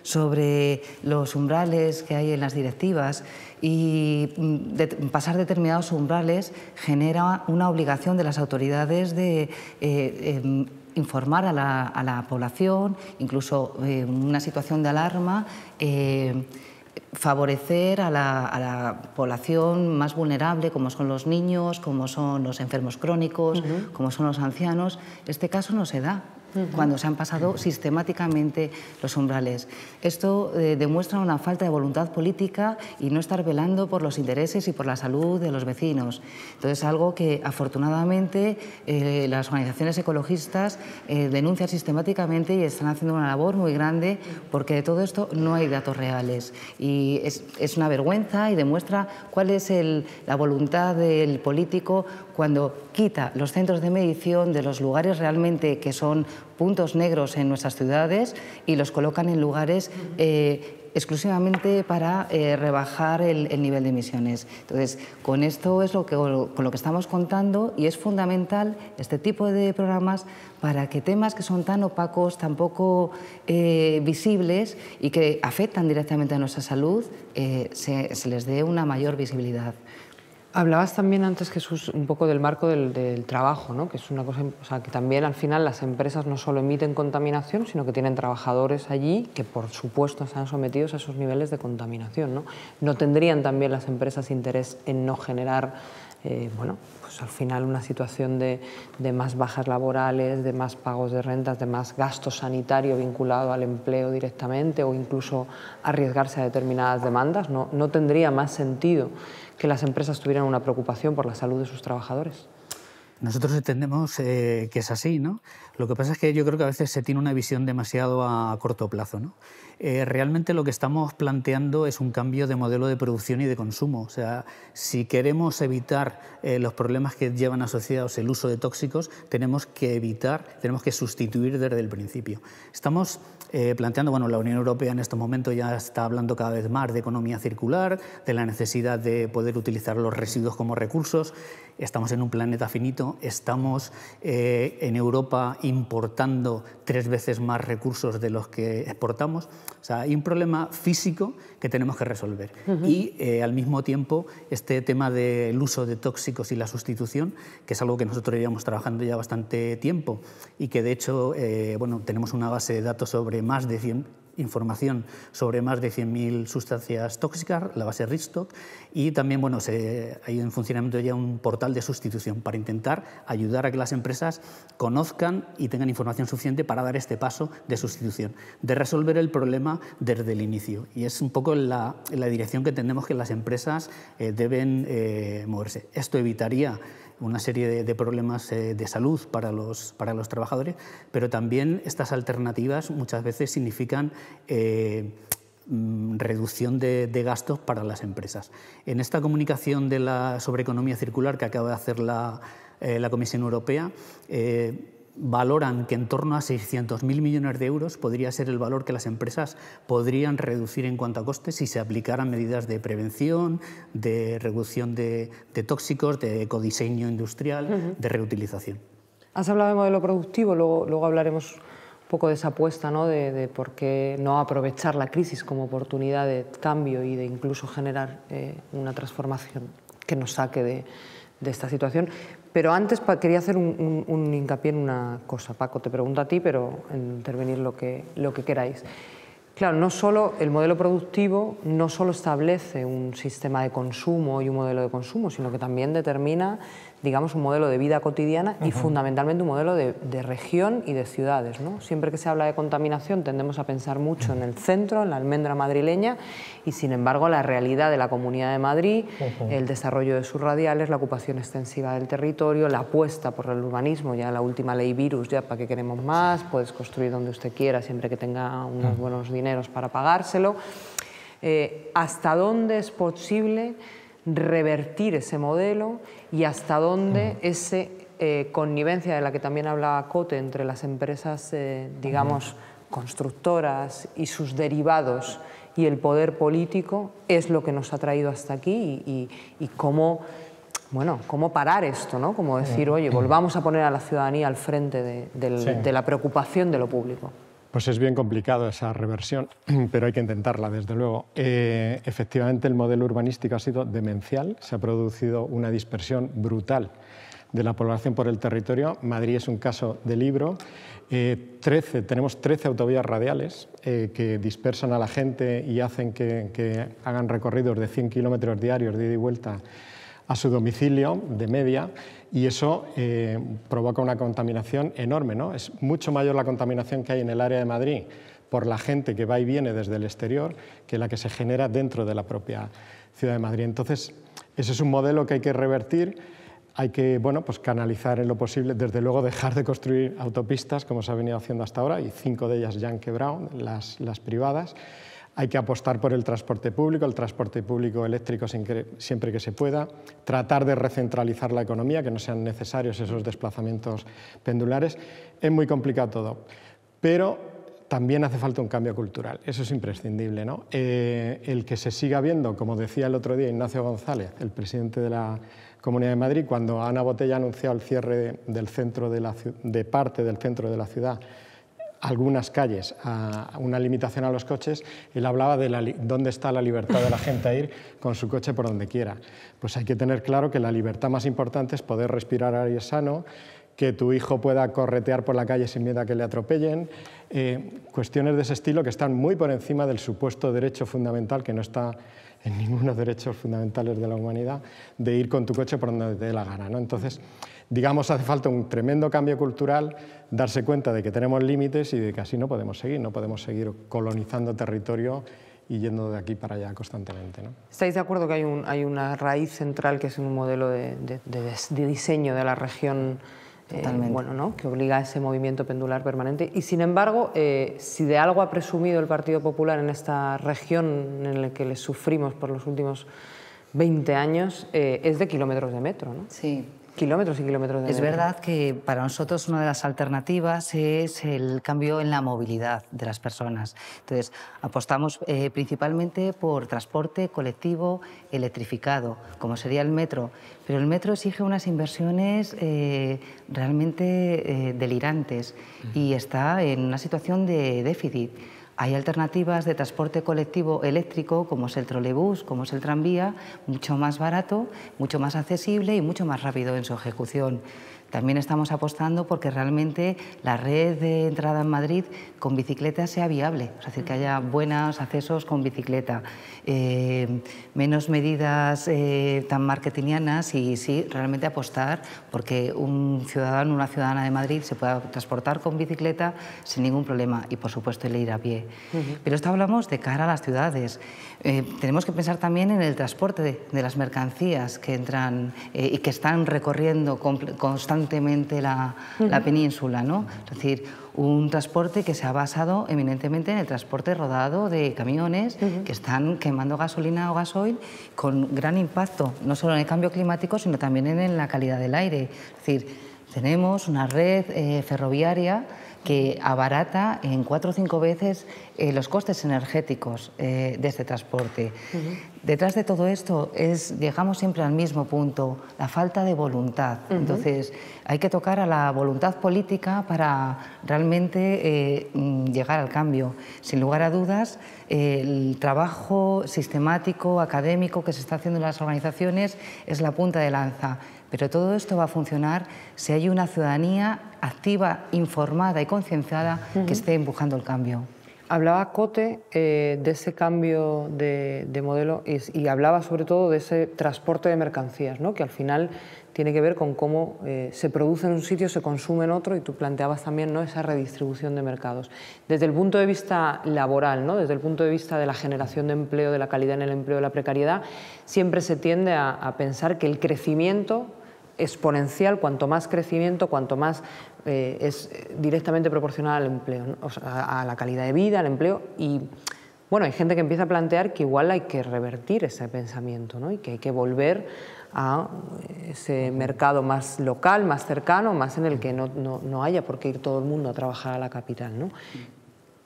sobre los umbrales que hay en las directivas y pasar determinados umbrales genera una obligación de las autoridades de informar a la población, incluso una situación de alarma, favorecer a la población más vulnerable, como son los niños, como son los enfermos crónicos, como son los ancianos. Este caso no se da. cuando se han pasado sistemáticamente los umbrales. Esto demuestra una falta de voluntad política y no estar velando por los intereses y por la salud de los vecinos. Entonces, algo que afortunadamente las organizaciones ecologistas denuncian sistemáticamente y están haciendo una labor muy grande, porque de todo esto no hay datos reales. Y es una vergüenza y demuestra cuál es la voluntad del político cuando quita los centros de medición de los lugares realmente que son puntos negros en nuestras ciudades y los colocan en lugares exclusivamente para rebajar el nivel de emisiones. Entonces, con esto es con lo que estamos contando, y es fundamental este tipo de programas para que temas que son tan opacos, tan poco visibles y que afectan directamente a nuestra salud, se les dé una mayor visibilidad. Hablabas también antes, Jesús, un poco del marco del trabajo, ¿no? Que es una cosa, o sea, que también al final las empresas no solo emiten contaminación, sino que tienen trabajadores allí que, por supuesto, están sometidos a esos niveles de contaminación, ¿no? ¿No tendrían también las empresas interés en no generar, bueno, pues al final una situación de más bajas laborales, de más pagos de rentas, de más gasto sanitario vinculado al empleo directamente, o incluso arriesgarse a determinadas demandas? ¿No tendría más sentido que las empresas tuvieran una preocupación por la salud de sus trabajadores? Nosotros entendemos que es así, ¿no? Lo que pasa es que yo creo que a veces se tiene una visión demasiado a corto plazo, ¿no? Realmente lo que estamos planteando es un cambio de modelo de producción y de consumo. O sea, si queremos evitar los problemas que llevan asociados el uso de tóxicos, tenemos que sustituir desde el principio. Estamos planteando, bueno, la Unión Europea en estos momentos ya está hablando cada vez más de economía circular, de la necesidad de poder utilizar los residuos como recursos. Estamos en un planeta finito, estamos en Europa importanndo 3 veces más recursos de los que exportamos. O sea, hay un problema físico que tenemos que resolver. Y al mismo tiempo, este tema del uso de tóxicos y la sustitución, que es algo que nosotros llevamos trabajando ya bastante tiempo y que de hecho bueno, tenemos una base de datos sobre más de información sobre más de 100.000 sustancias tóxicas, la base Richthof, y también bueno, hay en funcionamiento ya un portal de sustitución para intentar ayudar a que las empresas conozcan y tengan información suficiente para dar este paso de sustitución, de resolver el problema desde el inicio. Y es un poco la dirección que entendemos que las empresas deben moverse. Esto evitaría una serie de problemas de salud para los trabajadores, pero también estas alternativas muchas veces significan reducción de gastos para las empresas. En esta comunicación sobre economía circular que acaba de hacer la Comisión Europea, valoran que en torno a 600.000 millones de euros podría ser el valor que las empresas podrían reducir en cuanto a costes si se aplicaran medidas de prevención, de reducción de tóxicos, de ecodiseño industrial, de reutilización. Has hablado de modelo productivo, luego hablaremos un poco de esa apuesta, ¿no? de por qué no aprovechar la crisis como oportunidad de cambio y de incluso generar una transformación que nos saque de esta situación. Pero antes quería hacer un hincapié en una cosa. Paco, te pregunto a ti, pero intervenir lo que queráis. Claro, no solo el modelo productivo no solo establece un sistema de consumo y un modelo de consumo, sino que también determina, digamos, un modelo de vida cotidiana y fundamentalmente un modelo de región y de ciudades, ¿no? Siempre que se habla de contaminación tendemos a pensar mucho en el centro, en la almendra madrileña, y sin embargo la realidad de la Comunidad de Madrid, el desarrollo de sus radiales, la ocupación extensiva del territorio, la apuesta por el urbanismo, ya la última ley Virus, ya para qué queremos más, puedes construir donde usted quiera siempre que tenga unos buenos dineros para pagárselo. ¿Hasta dónde es posible revertir ese modelo y hasta dónde esa connivencia de la que también hablaba Cote entre las empresas, digamos, constructoras y sus derivados y el poder político es lo que nos ha traído hasta aquí y cómo, bueno, cómo parar esto, ¿no? Como decir, oye, volvamos a poner a la ciudadanía al frente de la preocupación de lo público. Pues es bien complicado esa reversión, pero hay que intentarla, desde luego. Efectivamente, el modelo urbanístico ha sido demencial, se ha producido una dispersión brutal de la población por el territorio. Madrid es un caso de libro. Tenemos 13 autovías radiales que dispersan a la gente y hacen que hagan recorridos de 100 kilómetros diarios de ida y vuelta a su domicilio de media, y eso provoca una contaminación enorme, ¿no? Es mucho mayor la contaminación que hay en el área de Madrid por la gente que va y viene desde el exterior que la que se genera dentro de la propia ciudad de Madrid. Entonces, ese es un modelo que hay que revertir. Hay que, bueno, pues canalizar en lo posible, desde luego dejar de construir autopistas como se ha venido haciendo hasta ahora, y 5 de ellas ya han quebrado, las privadas. Hay que apostar por el transporte público eléctrico siempre que se pueda, tratar de recentralizar la economía, que no sean necesarios esos desplazamientos pendulares. Es muy complicado todo, pero también hace falta un cambio cultural, eso es imprescindible, ¿no? El que se siga viendo, como decía el otro día Ignacio González, el presidente de la Comunidad de Madrid, cuando Ana Botella ha anunciado el cierre de parte del centro de la ciudad, algunas calles, a una limitación a los coches, él hablaba de dónde está la libertad de la gente a ir con su coche por donde quiera. Pues hay que tener claro que la libertad más importante es poder respirar aire sano, que tu hijo pueda corretear por la calle sin miedo a que le atropellen, cuestiones de ese estilo que están muy por encima del supuesto derecho fundamental, que no está en ninguno de los derechos fundamentales de la humanidad, de ir con tu coche por donde te dé la gana, ¿no? Entonces, digamos, hace falta un tremendo cambio cultural, darse cuenta de que tenemos límites y de que así no podemos seguir colonizando territorio y yendo de aquí para allá constantemente, ¿no? ¿Estáis de acuerdo que hay una raíz central que es un modelo de diseño de la región bueno, ¿no? que obliga a ese movimiento pendular permanente? Y sin embargo, si de algo ha presumido el Partido Popular en esta región en la que le sufrimos por los últimos 20 años, es de kilómetros de metro, ¿no? Sí. Kilómetros y kilómetros de metro. Es verdad que para nosotros una de las alternativas es el cambio en la movilidad de las personas. Entonces, apostamos principalmente por transporte colectivo electrificado, como sería el metro. Pero el metro exige unas inversiones realmente delirantes y está en una situación de déficit. Hay alternativas de transporte colectivo eléctrico, como es el trolebús, como es el tranvía, mucho más barato, mucho más accesible y mucho más rápido en su ejecución. También estamos apostando porque realmente la red de entrada en Madrid con bicicleta sea viable, es decir, que haya buenos accesos con bicicleta, menos medidas tan marketingianas y sí, realmente apostar porque un ciudadano, una ciudadana de Madrid se pueda transportar con bicicleta sin ningún problema y, por supuesto, el ir a pie. Pero esto hablamos de cara a las ciudades. Tenemos que pensar también en el transporte de las mercancías que entran y que están recorriendo constantemente la península, ¿no? Es decir, un transporte que se ha basado eminentemente en el transporte rodado de camiones que están quemando gasolina o gasoil con gran impacto, no solo en el cambio climático, sino también en la calidad del aire. Es decir, tenemos una red ferroviaria que abarata en 4 o 5 veces los costes energéticos de este transporte. Detrás de todo esto llegamos siempre al mismo punto, la falta de voluntad. Entonces, hay que tocar a la voluntad política para realmente llegar al cambio. Sin lugar a dudas, el trabajo sistemático, académico que se está haciendo en las organizaciones es la punta de lanza. Pero todo esto va a funcionar si hay una ciudadanía activa, informada y concienciada que esté empujando el cambio. Hablaba Cote de ese cambio de modelo y hablaba sobre todo de ese transporte de mercancías, ¿no? Que al final tiene que ver con cómo se produce en un sitio, se consume en otro, y tú planteabas también, ¿no?, esa redistribución de mercados. Desde el punto de vista laboral, ¿no?, desde el punto de vista de la generación de empleo, de la calidad en el empleo, de la precariedad, siempre se tiende a pensar que el crecimiento exponencial, cuanto más crecimiento, cuanto más es directamente proporcional al empleo, ¿no? O sea, a la calidad de vida, al empleo. Y bueno, hay gente que empieza a plantear que igual hay que revertir ese pensamiento, ¿no? Y que hay que volver a ese mercado más local, más cercano, más en el que no haya por qué ir todo el mundo a trabajar a la capital, ¿no?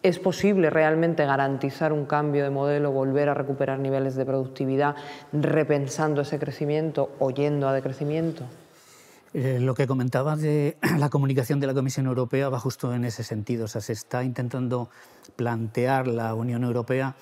¿Es posible realmente garantizar un cambio de modelo, volver a recuperar niveles de productividad, repensando ese crecimiento o yendo a decrecimiento? Lo que comentabas de la comunicación de la Comisión Europea va justo en ese sentido. O sea, se está intentando plantear la Unión Europea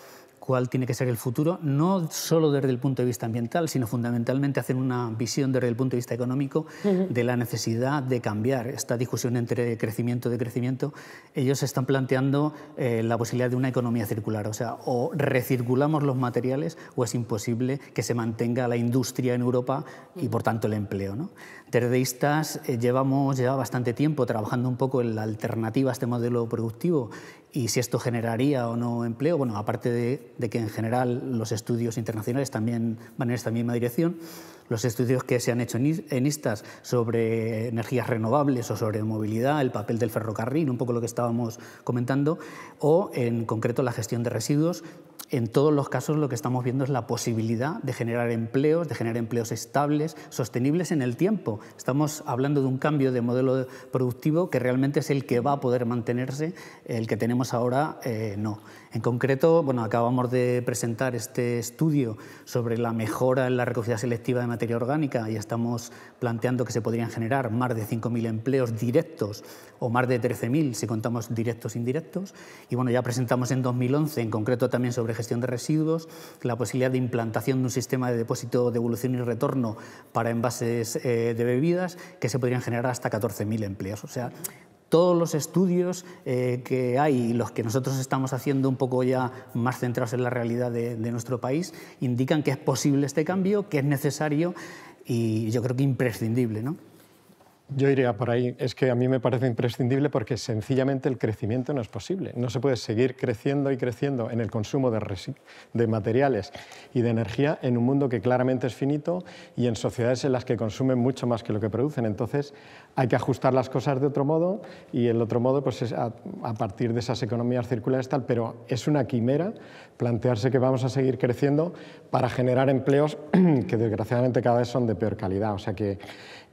cuál tiene que ser el futuro, no solo desde el punto de vista ambiental, sino fundamentalmente hacer una visión desde el punto de vista económico de la necesidad de cambiar esta discusión entre crecimiento y decrecimiento. Ellos están planteando la posibilidad de una economía circular, o sea, o recirculamos los materiales o es imposible que se mantenga la industria en Europa y por tanto el empleo, ¿no? Desde ISTAS llevamos ya bastante tiempo trabajando un poco en la alternativa a este modelo productivo y si esto generaría o no empleo. Bueno, aparte de que en general los estudios internacionales también van en esta misma dirección, los estudios que se han hecho en ISTAS sobre energías renovables o sobre movilidad, el papel del ferrocarril, un poco lo que estábamos comentando, o en concreto la gestión de residuos. En todos los casos lo que estamos viendo es la posibilidad de generar empleos estables, sostenibles en el tiempo. Estamos hablando de un cambio de modelo productivo que realmente es el que va a poder mantenerse, el que tenemos ahora no. En concreto, bueno, acabamos de presentar este estudio sobre la mejora en la recogida selectiva de materia orgánica y estamos planteando que se podrían generar más de 5.000 empleos directos o más de 13.000 si contamos directos e indirectos. Y bueno, ya presentamos en 2011, en concreto también sobre gestión de residuos, la posibilidad de implantación de un sistema de depósito, devolución y retorno para envases de bebidas que se podrían generar hasta 14.000 empleos. O sea, todos los estudios que hay y los que nosotros estamos haciendo un poco ya más centrados en la realidad de nuestro país indican que es posible este cambio, que es necesario y yo creo que imprescindible, ¿no? Yo iría por ahí. Es que a mí me parece imprescindible porque sencillamente el crecimiento no es posible. No se puede seguir creciendo y creciendo en el consumo de materiales y de energía en un mundo que claramente es finito y en sociedades en las que consumen mucho más que lo que producen. Entonces hay que ajustar las cosas de otro modo y el otro modo pues, es a partir de esas economías circulares tal, pero es una quimera plantearse que vamos a seguir creciendo para generar empleos que desgraciadamente cada vez son de peor calidad. O sea que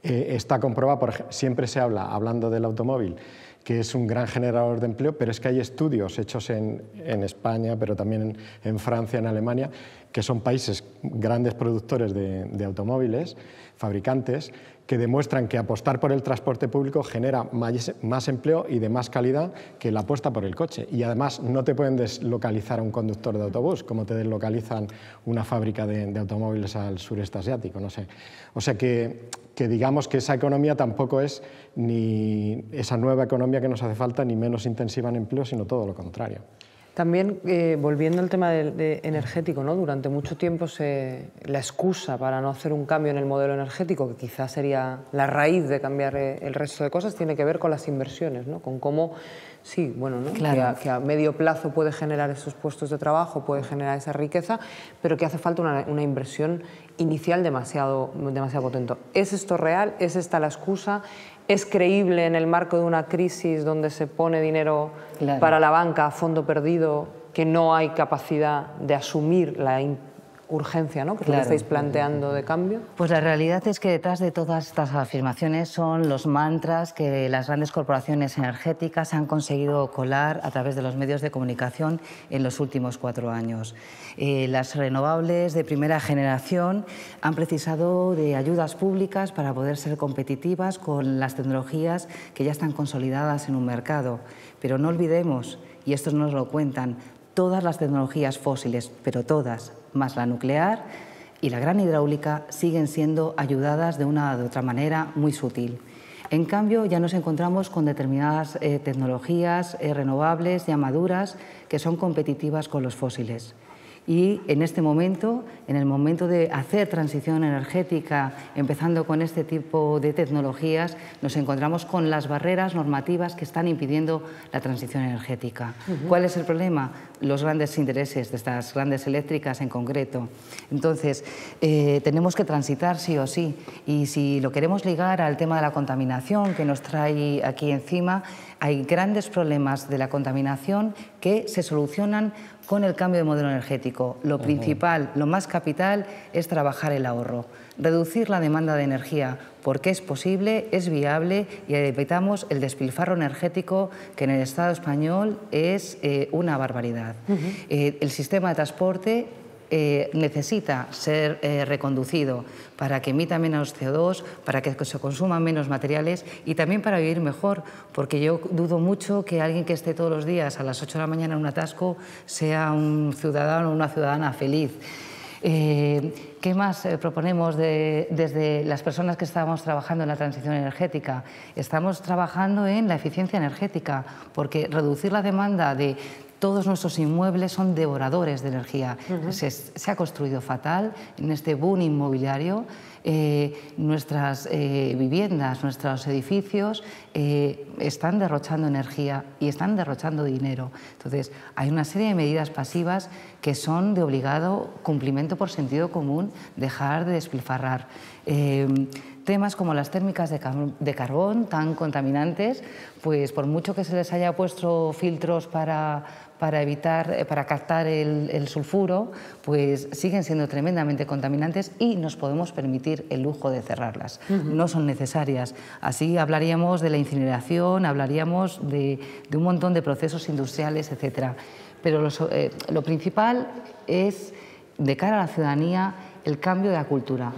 está comprobado, siempre se habla, hablando del automóvil, que es un gran generador de empleo, pero es que hay estudios hechos en España, pero también en Francia, en Alemania, que son países grandes productores de automóviles, fabricantes, que demuestran que apostar por el transporte público genera más empleo y de más calidad que la apuesta por el coche. Y además no te pueden deslocalizar a un conductor de autobús, como te deslocalizan una fábrica de automóviles al sureste asiático, no sé. O sea que digamos que esa economía tampoco es ni esa nueva economía que nos hace falta, ni menos intensiva en empleo, sino todo lo contrario. También, volviendo al tema energético, ¿no? Durante mucho tiempo la excusa para no hacer un cambio en el modelo energético, que quizás sería la raíz de cambiar el resto de cosas, tiene que ver con las inversiones, ¿no? Con cómo, sí, bueno, ¿no? Claro. Que a medio plazo puede generar esos puestos de trabajo, puede generar esa riqueza, pero que hace falta una inversión inicial demasiado potente. ¿Es esto real? ¿Es esta la excusa? ¿Es creíble en el marco de una crisis donde se pone dinero para la banca a fondo perdido, que no hay capacidad de asumir la urgencia, ¿no? Que lo estáis planteando de cambio? Pues la realidad es que detrás de todas estas afirmaciones son los mantras que las grandes corporaciones energéticas han conseguido colar a través de los medios de comunicación en los últimos 4 años. Las renovables de primera generación han precisado de ayudas públicas para poder ser competitivas con las tecnologías que ya están consolidadas en un mercado. Pero no olvidemos, y estos nos lo cuentan, todas las tecnologías fósiles, pero todas, más la nuclear y la gran hidráulica, siguen siendo ayudadas de una u otra manera muy sutil. En cambio, ya nos encontramos con determinadas tecnologías renovables ya maduras que son competitivas con los fósiles. Y en este momento, en el momento de hacer transición energética, empezando con este tipo de tecnologías, nos encontramos con las barreras normativas que están impidiendo la transición energética. ¿Cuál es el problema? Los grandes intereses de estas grandes eléctricas en concreto. Entonces, tenemos que transitar sí o sí. Y si lo queremos ligar al tema de la contaminación que nos trae aquí encima, hay grandes problemas de la contaminación que se solucionan con el cambio de modelo energético. Lo principal, lo más capital, es trabajar el ahorro, reducir la demanda de energía, porque es posible, es viable y evitamos el despilfarro energético que en el Estado español es una barbaridad. El sistema de transporte necesita ser reconducido para que emita menos CO2, para que se consuman menos materiales y también para vivir mejor, porque yo dudo mucho que alguien que esté todos los días a las 8 de la mañana en un atasco sea un ciudadano o una ciudadana feliz. ¿Qué más proponemos desde las personas que estamos trabajando en la transición energética? Estamos trabajando en la eficiencia energética, porque reducir la demanda de todos nuestros inmuebles son devoradores de energía. Se ha construido fatal en este boom inmobiliario. Nuestras viviendas, nuestros edificios están derrochando energía y están derrochando dinero. Entonces, hay una serie de medidas pasivas que son de obligado cumplimiento por sentido común, dejar de despilfarrar. Temas como las térmicas de carbón tan contaminantes, pues por mucho que se les haya puesto filtros para captar el sulfuro, pues siguen siendo tremendamente contaminantes y nos podemos permitir el lujo de cerrarlas. No son necesarias. Así hablaríamos de la incineración, hablaríamos de un montón de procesos industriales, etc. Pero lo principal es, de cara a la ciudadanía, el cambio de la cultura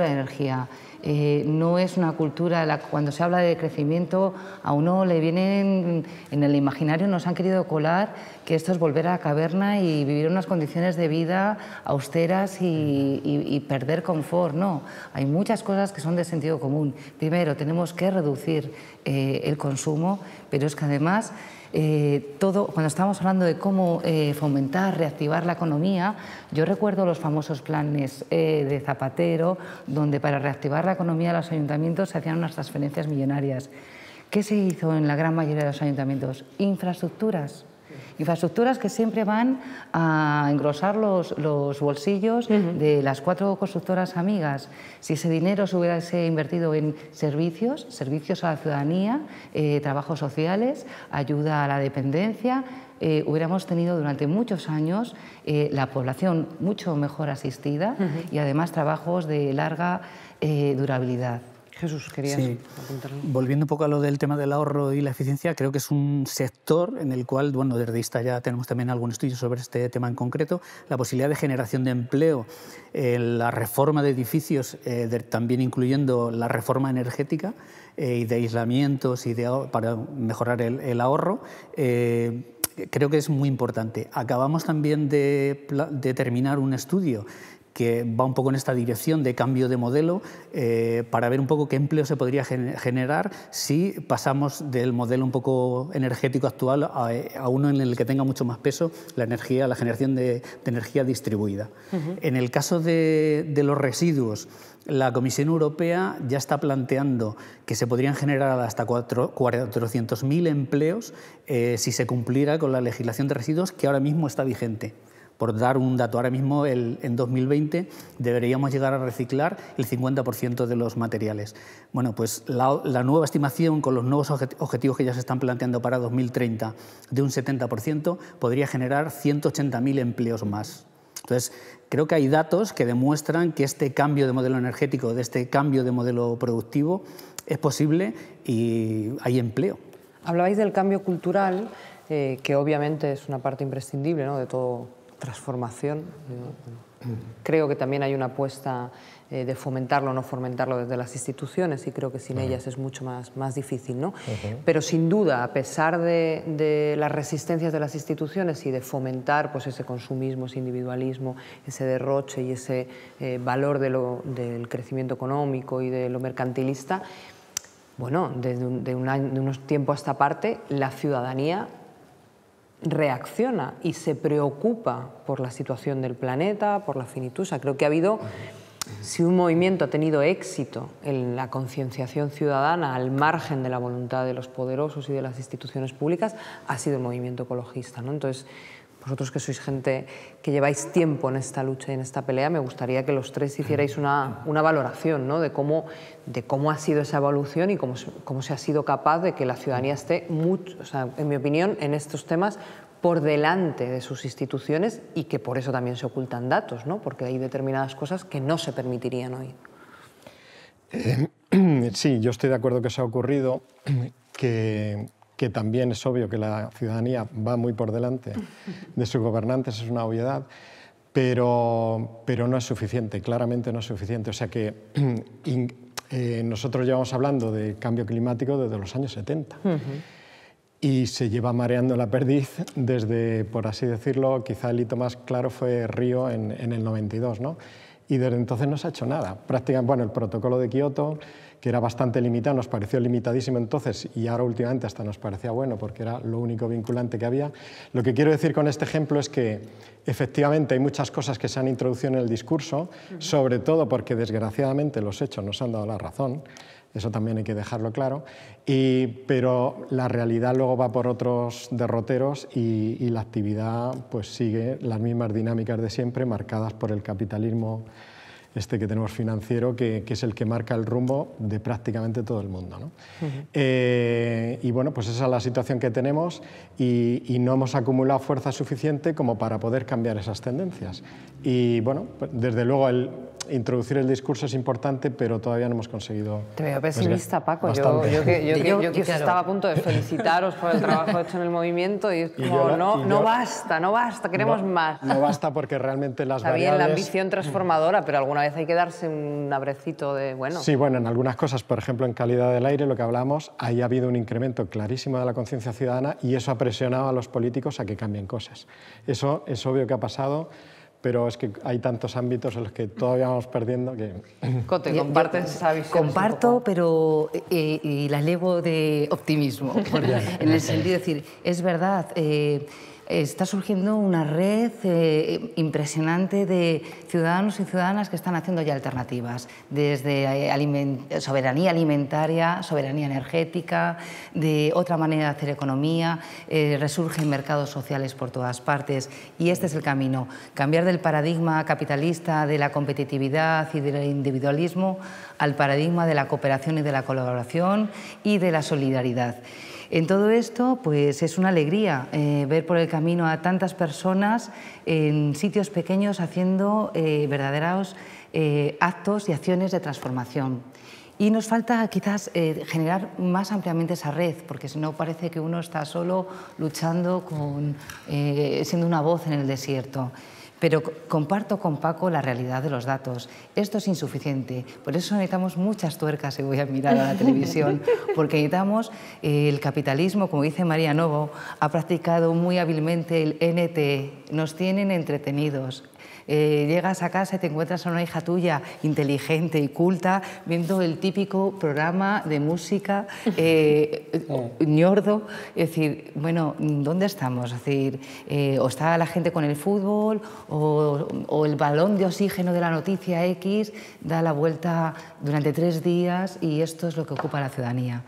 de energía. No es una cultura, cuando se habla de crecimiento, a uno le vienen, en el imaginario nos han querido colar que esto es volver a la caverna y vivir unas condiciones de vida austeras y perder confort. No, hay muchas cosas que son de sentido común. Primero, tenemos que reducir el consumo, pero es que además cuando estamos hablando de cómo fomentar, reactivar la economía, yo recuerdo los famosos planes de Zapatero, donde para reactivar la economía de los ayuntamientos se hacían unas transferencias millonarias. ¿Qué se hizo en la gran mayoría de los ayuntamientos? Infraestructuras. Infraestructuras que siempre van a engrosar los bolsillos de las 4 constructoras amigas. Si ese dinero se hubiese invertido en servicios a la ciudadanía, trabajos sociales, ayuda a la dependencia, hubiéramos tenido durante muchos años la población mucho mejor asistida y además trabajos de larga durabilidad. Jesús, querías apuntarlo. Volviendo un poco a lo del tema del ahorro y la eficiencia, creo que es un sector en el cual, bueno, desde ISTA ya tenemos también algún estudio sobre este tema en concreto, la posibilidad de generación de empleo, la reforma de edificios, también incluyendo la reforma energética y de aislamientos para mejorar el ahorro. Creo que es muy importante. Acabamos también de terminar un estudio que va un poco en esta dirección de cambio de modelo para ver un poco qué empleo se podría generar si pasamos del modelo un poco energético actual a uno en el que tenga mucho más peso la generación de energía distribuida. En el caso de los residuos, la Comisión Europea ya está planteando que se podrían generar hasta 400.000 empleos si se cumpliera con la legislación de residuos que ahora mismo está vigente. Por dar un dato, ahora mismo en 2020 deberíamos llegar a reciclar el 50% de los materiales. Bueno, pues la nueva estimación con los nuevos objetivos que ya se están planteando para 2030 de un 70% podría generar 180.000 empleos más. Entonces, creo que hay datos que demuestran que este cambio de modelo energético, de este cambio de modelo productivo, es posible y hay empleo. Hablabais del cambio cultural, que obviamente es una parte imprescindible, ¿no?, de todo transformación. Creo que también hay una apuesta de fomentarlo o no fomentarlo desde las instituciones y creo que sin ellas es mucho más difícil, ¿no? Pero sin duda, a pesar de las resistencias de las instituciones y de fomentar pues, ese consumismo, ese individualismo, ese derroche y ese valor del crecimiento económico y de lo mercantilista, bueno, de unos tiempos a esta parte, la ciudadanía reacciona y se preocupa por la situación del planeta, por la finitud. O sea, creo que ha habido, si un movimiento ha tenido éxito en la concienciación ciudadana al margen de la voluntad de los poderosos y de las instituciones públicas, ha sido el movimiento ecologista, ¿no? Entonces, vosotros que sois gente que lleváis tiempo en esta lucha y en esta pelea, me gustaría que los tres hicierais una valoración, ¿no?, de cómo ha sido esa evolución y cómo se ha sido capaz de que la ciudadanía esté, o sea, en mi opinión, en estos temas por delante de sus instituciones y que por eso también se ocultan datos, ¿no?, porque hay determinadas cosas que no se permitirían hoy. Sí, yo estoy de acuerdo que eso ha ocurrido, que también es obvio que la ciudadanía va muy por delante de sus gobernantes, es una obviedad, pero no es suficiente, claramente no es suficiente. O sea que nosotros llevamos hablando de cambio climático desde los años 70. Y se lleva mareando la perdiz desde, por así decirlo, quizá el hito más claro fue Río en el 92, ¿no? Y desde entonces no se ha hecho nada. Prácticamente, bueno, el protocolo de Kioto, que era bastante limitado, nos pareció limitadísimo entonces y ahora últimamente hasta nos parecía bueno porque era lo único vinculante que había. Lo que quiero decir con este ejemplo es que efectivamente hay muchas cosas que se han introducido en el discurso, sobre todo porque desgraciadamente los hechos nos han dado la razón. Eso también hay que dejarlo claro, pero la realidad luego va por otros derroteros y la actividad pues sigue las mismas dinámicas de siempre, marcadas por el capitalismo que tenemos financiero, que es el que marca el rumbo de prácticamente todo el mundo, ¿no? Y bueno, pues esa es la situación que tenemos y no hemos acumulado fuerza suficiente como para poder cambiar esas tendencias. Y bueno, pues desde luego introducir el discurso es importante, pero todavía no hemos conseguido... Te veo pesimista, Paco. Yo que estaba a punto de felicitaros por el trabajo hecho en el movimiento y es como, no basta, queremos más. No basta porque realmente las Está variables... bien la ambición transformadora, pero alguna vez hay que darse un abrecito de, bueno... Sí, bueno, en algunas cosas, por ejemplo, en calidad del aire, lo que hablamos, ahí ha habido un incremento clarísimo de la conciencia ciudadana y eso ha presionado a los políticos a que cambien cosas. Eso es obvio que ha pasado, pero es que hay tantos ámbitos en los que todavía vamos perdiendo que... Cote, ¿compartes esa visión? Comparto, pero y la elevo de optimismo, en el sentido de decir, es verdad, está surgiendo una red impresionante de ciudadanos y ciudadanas que están haciendo ya alternativas, desde soberanía alimentaria, soberanía energética, de otra manera de hacer economía, resurgen mercados sociales por todas partes y este es el camino, cambiar del paradigma capitalista de la competitividad y del individualismo al paradigma de la cooperación y de la colaboración y de la solidaridad. En todo esto, pues es una alegría ver por el camino a tantas personas en sitios pequeños haciendo verdaderos actos y acciones de transformación. Y nos falta quizás generar más ampliamente esa red, porque si no parece que uno está solo luchando, siendo una voz en el desierto. Pero comparto con Paco la realidad de los datos. Esto es insuficiente. Por eso necesitamos muchas tuercas, si voy a mirar a la televisión, porque necesitamos el capitalismo, como dice María Novo, ha practicado muy hábilmente el NT. Nos tienen entretenidos. Llegas a casa y te encuentras a una hija tuya inteligente y culta viendo el típico programa de música ñordo. Es decir, bueno, ¿dónde estamos? Es decir, o está la gente con el fútbol o el balón de oxígeno de la noticia X da la vuelta durante 3 días y esto es lo que ocupa la ciudadanía.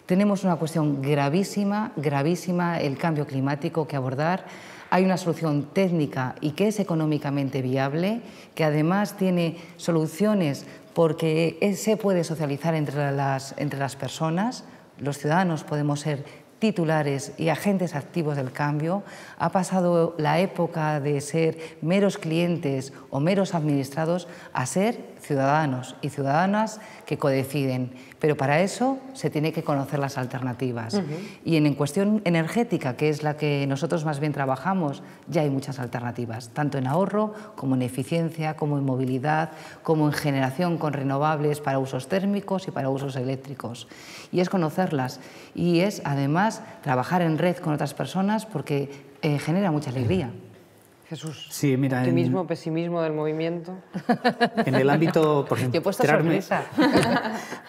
Tenemos una cuestión gravísima, gravísima, el cambio climático que abordar. Hay una solución técnica y que es económicamente viable, que además tiene soluciones porque se puede socializar entre las personas. Los ciudadanos podemos ser titulares y agentes activos del cambio. Ha pasado la época de ser meros clientes o meros administrados a ser ciudadanos y ciudadanas que codeciden. Pero para eso se tiene que conocer las alternativas. Y en cuestión energética, que es la que nosotros más bien trabajamos, ya hay muchas alternativas, tanto en ahorro, como en eficiencia, como en movilidad, como en generación con renovables para usos térmicos y para usos eléctricos. Y es conocerlas. Y es, además, trabajar en red con otras personas porque genera mucha alegría. Jesús, sí, mira, optimismo, pesimismo del movimiento. En el ámbito,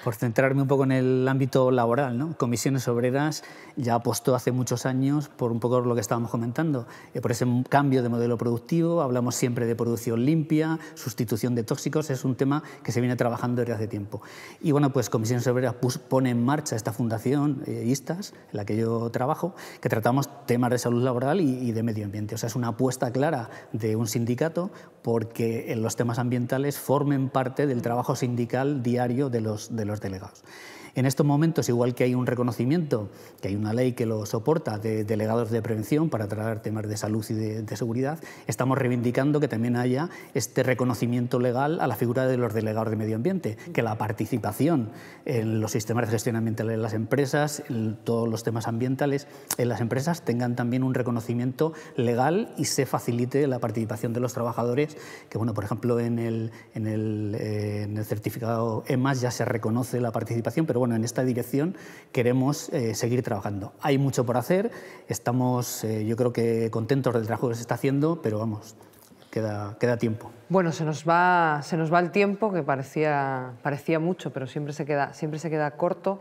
por centrarme un poco en el ámbito laboral, ¿no? Comisiones Obreras ya apostó hace muchos años por un poco lo que estábamos comentando, por ese cambio de modelo productivo. Hablamos siempre de producción limpia, sustitución de tóxicos, es un tema que se viene trabajando desde hace tiempo. Y bueno, pues Comisiones Obreras pone en marcha esta fundación, ISTAS, en la que yo trabajo, que tratamos temas de salud laboral y de medio ambiente. O sea, es una apuesta clara de un sindicato porque los temas ambientales formen parte del trabajo sindical diario de los delegados. En estos momentos, igual que hay un reconocimiento, que hay una ley que lo soporta, de delegados de prevención para tratar temas de salud y de seguridad, estamos reivindicando que también haya este reconocimiento legal a la figura de los delegados de medio ambiente, que la participación en los sistemas de gestión ambiental de las empresas, en todos los temas ambientales en las empresas, tengan también un reconocimiento legal y se facilite facilite la participación de los trabajadores, que bueno, por ejemplo en el certificado EMAS ya se reconoce la participación, pero bueno, en esta dirección queremos seguir trabajando. Hay mucho por hacer, estamos yo creo que contentos del trabajo que se está haciendo, pero vamos, queda tiempo. Bueno, se nos va el tiempo, que parecía mucho, pero siempre se queda corto.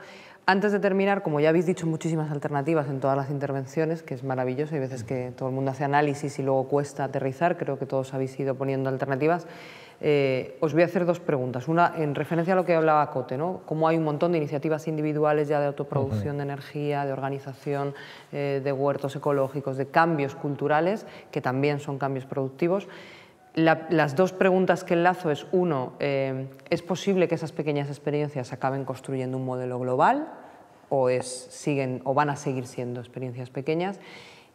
Antes de terminar, como ya habéis dicho muchísimas alternativas en todas las intervenciones, que es maravilloso, hay veces que todo el mundo hace análisis y luego cuesta aterrizar, creo que todos habéis ido poniendo alternativas. Os voy a hacer dos preguntas. Una, en referencia a lo que hablaba Cote, ¿no? Cómo hay un montón de iniciativas individuales ya de autoproducción de energía, de organización, de huertos ecológicos, de cambios culturales, que también son cambios productivos. Las dos preguntas que enlazo es, uno, ¿es posible que esas pequeñas experiencias acaben construyendo un modelo global o van a seguir siendo experiencias pequeñas?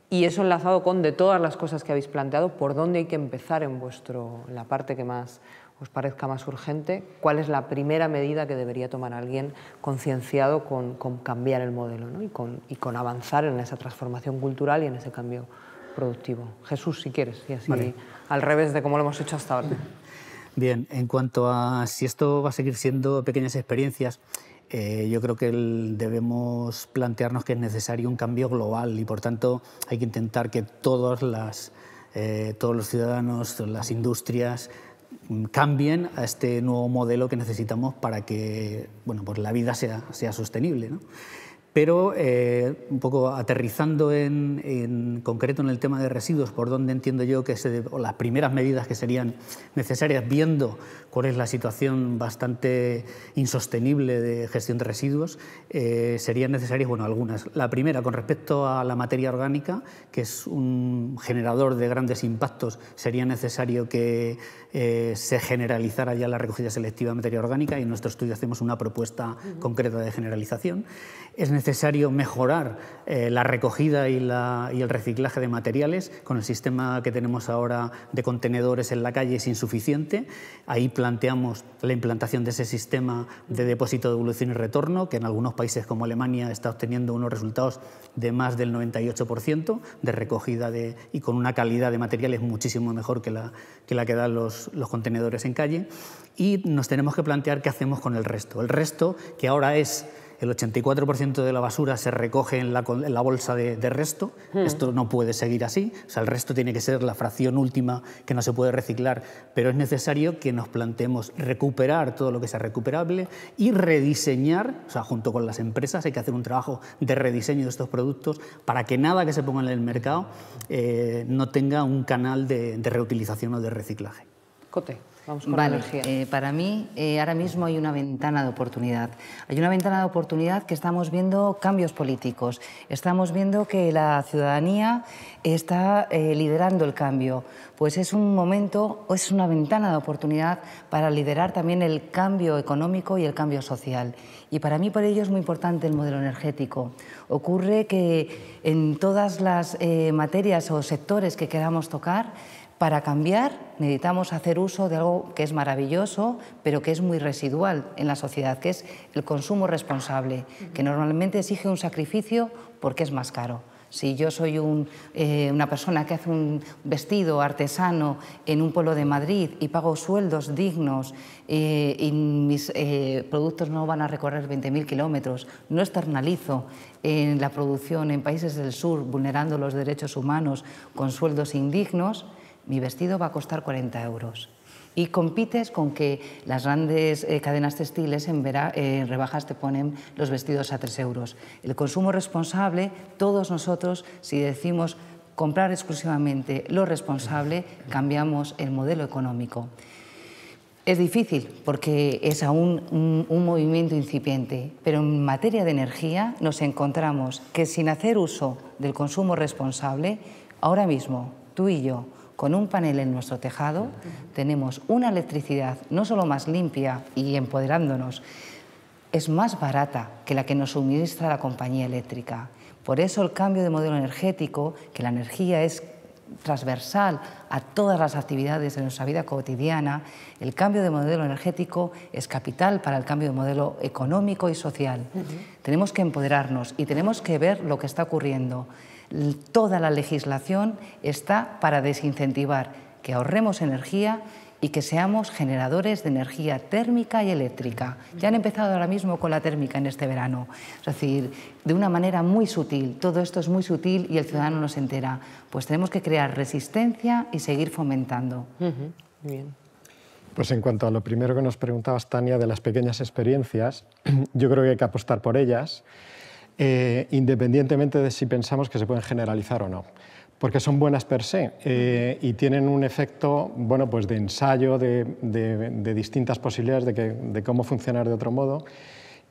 Y eso enlazado con, de todas las cosas que habéis planteado, ¿por dónde hay que empezar en la parte que más os parezca más urgente? ¿Cuál es la primera medida que debería tomar alguien concienciado con cambiar el modelo, ¿no? y con avanzar en esa transformación cultural y en ese cambio productivo? Jesús, si quieres, y así vale. Al revés de como lo hemos hecho hasta ahora. Bien, en cuanto a si esto va a seguir siendo pequeñas experiencias, yo creo que debemos plantearnos que es necesario un cambio global y por tanto hay que intentar que todos los ciudadanos, las industrias cambien a este nuevo modelo que necesitamos para que pues la vida sea sostenible, ¿no? Pero un poco aterrizando en concreto en el tema de residuos, por donde entiendo yo que las primeras medidas que serían necesarias, viendo cuál es la situación bastante insostenible de gestión de residuos, serían necesarias algunas. La primera, con respecto a la materia orgánica, que es un generador de grandes impactos, sería necesario que se generalizara ya la recogida selectiva de materia orgánica, y en nuestro estudio hacemos una propuesta concreta de generalización. Es necesario mejorar la recogida y el reciclaje de materiales. Con el sistema que tenemos ahora de contenedores en la calle es insuficiente. Ahí planteamos la implantación de ese sistema de depósito, devolución y retorno, que en algunos países como Alemania está obteniendo unos resultados de más del 98% de recogida y con una calidad de materiales muchísimo mejor que la que dan los contenedores en calle. Y nos tenemos que plantear qué hacemos con el resto. El resto, que ahora es el 84% de la basura, se recoge en la bolsa de resto. Esto no puede seguir así. O sea, el resto tiene que ser la fracción última que no se puede reciclar, pero es necesario que nos planteemos recuperar todo lo que sea recuperable y rediseñar, o sea, junto con las empresas hay que hacer un trabajo de rediseño de estos productos para que nada que se ponga en el mercado no tenga un canal de reutilización o de reciclaje. Cote. Vamos con la energía. Para mí, ahora mismo hay una ventana de oportunidad. Hay una ventana de oportunidad que estamos viendo cambios políticos. Estamos viendo que la ciudadanía está liderando el cambio. Pues es un momento, es una ventana de oportunidad para liderar también el cambio económico y el cambio social. Y para mí, por ello, es muy importante el modelo energético. Ocurre que en todas las materias o sectores que queramos tocar, para cambiar necesitamos hacer uso de algo que es maravilloso, pero que es muy residual en la sociedad, que es el consumo responsable, que normalmente exige un sacrificio porque es más caro. Si yo soy una persona que hace un vestido artesano en un pueblo de Madrid y pago sueldos dignos y mis productos no van a recorrer 20.000 kilómetros, no externalizo en la producción en países del sur, vulnerando los derechos humanos con sueldos indignos, mi vestido va a costar 40 euros. Y compites con que las grandes cadenas textiles en rebajas te ponen los vestidos a 3 euros. El consumo responsable, todos nosotros, si decimos comprar exclusivamente lo responsable, cambiamos el modelo económico. Es difícil porque es aún un movimiento incipiente, pero en materia de energía nos encontramos que sin hacer uso del consumo responsable, ahora mismo tú y yo, con un panel en nuestro tejado, tenemos una electricidad no solo más limpia y empoderándonos, es más barata que la que nos suministra la compañía eléctrica. Por eso el cambio de modelo energético, que la energía es transversal a todas las actividades de nuestra vida cotidiana, el cambio de modelo energético es capital para el cambio de modelo económico y social. Tenemos que empoderarnos y tenemos que ver lo que está ocurriendo. Toda la legislación está para desincentivar que ahorremos energía y que seamos generadores de energía térmica y eléctrica. Ya han empezado ahora mismo con la térmica en este verano. Es decir, de una manera muy sutil. Todo esto es muy sutil y el ciudadano no se entera. Pues tenemos que crear resistencia y seguir fomentando. Bien. Pues en cuanto a lo primero que nos preguntabas, Tania, de las pequeñas experiencias, yo creo que hay que apostar por ellas, independientemente de si pensamos que se pueden generalizar o no. Porque son buenas per se y tienen un efecto, bueno, pues de ensayo de distintas posibilidades de cómo funcionar de otro modo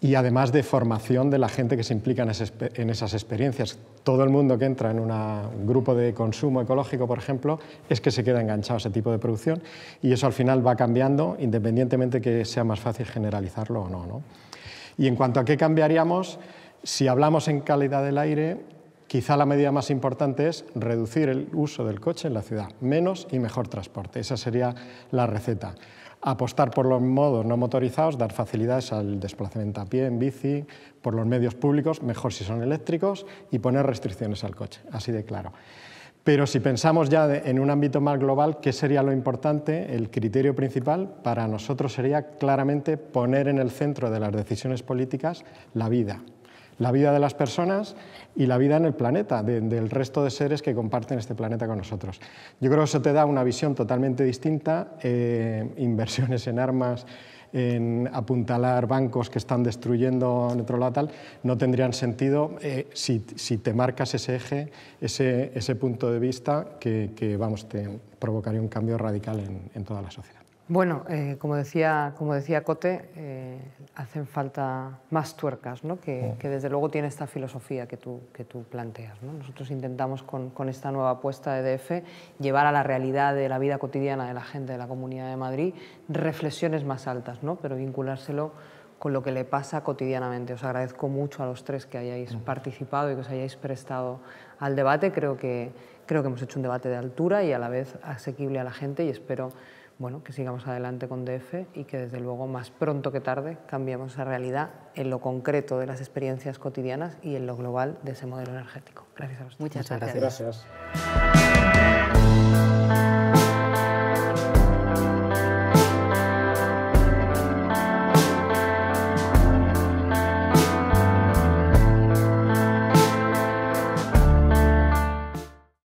y además de formación de la gente que se implica en esas experiencias. Todo el mundo que entra en un grupo de consumo ecológico, por ejemplo, es que se queda enganchado a ese tipo de producción y eso al final va cambiando independientemente que sea más fácil generalizarlo o no, ¿no? Y en cuanto a qué cambiaríamos, si hablamos en calidad del aire, quizá la medida más importante es reducir el uso del coche en la ciudad, menos y mejor transporte. Esa sería la receta. Apostar por los modos no motorizados, dar facilidades al desplazamiento a pie, en bici, por los medios públicos, mejor si son eléctricos, y poner restricciones al coche, así de claro. Pero si pensamos ya en un ámbito más global, ¿qué sería lo importante? El criterio principal para nosotros sería claramente poner en el centro de las decisiones políticas la vida de las personas y la vida en el planeta, del resto de seres que comparten este planeta con nosotros. Yo creo que eso te da una visión totalmente distinta, inversiones en armas, en apuntalar bancos que están destruyendo en otro lado, tal, no tendrían sentido si te marcas ese eje, ese punto de vista que vamos, te provocaría un cambio radical en toda la sociedad. Bueno, como decía Cote, hacen falta más tuercas, ¿no? que desde luego tiene esta filosofía que tú planteas, ¿no? Nosotros intentamos con esta nueva apuesta de EDF llevar a la realidad de la vida cotidiana de la gente de la Comunidad de Madrid reflexiones más altas, ¿no? Pero vinculárselo con lo que le pasa cotidianamente. Os agradezco mucho a los tres que hayáis participado y que os hayáis prestado al debate. Creo que hemos hecho un debate de altura y a la vez asequible a la gente y espero que sigamos adelante con DF y que desde luego más pronto que tarde cambiemos esa realidad en lo concreto de las experiencias cotidianas y en lo global de ese modelo energético. Gracias a vosotros. Muchas gracias. Gracias.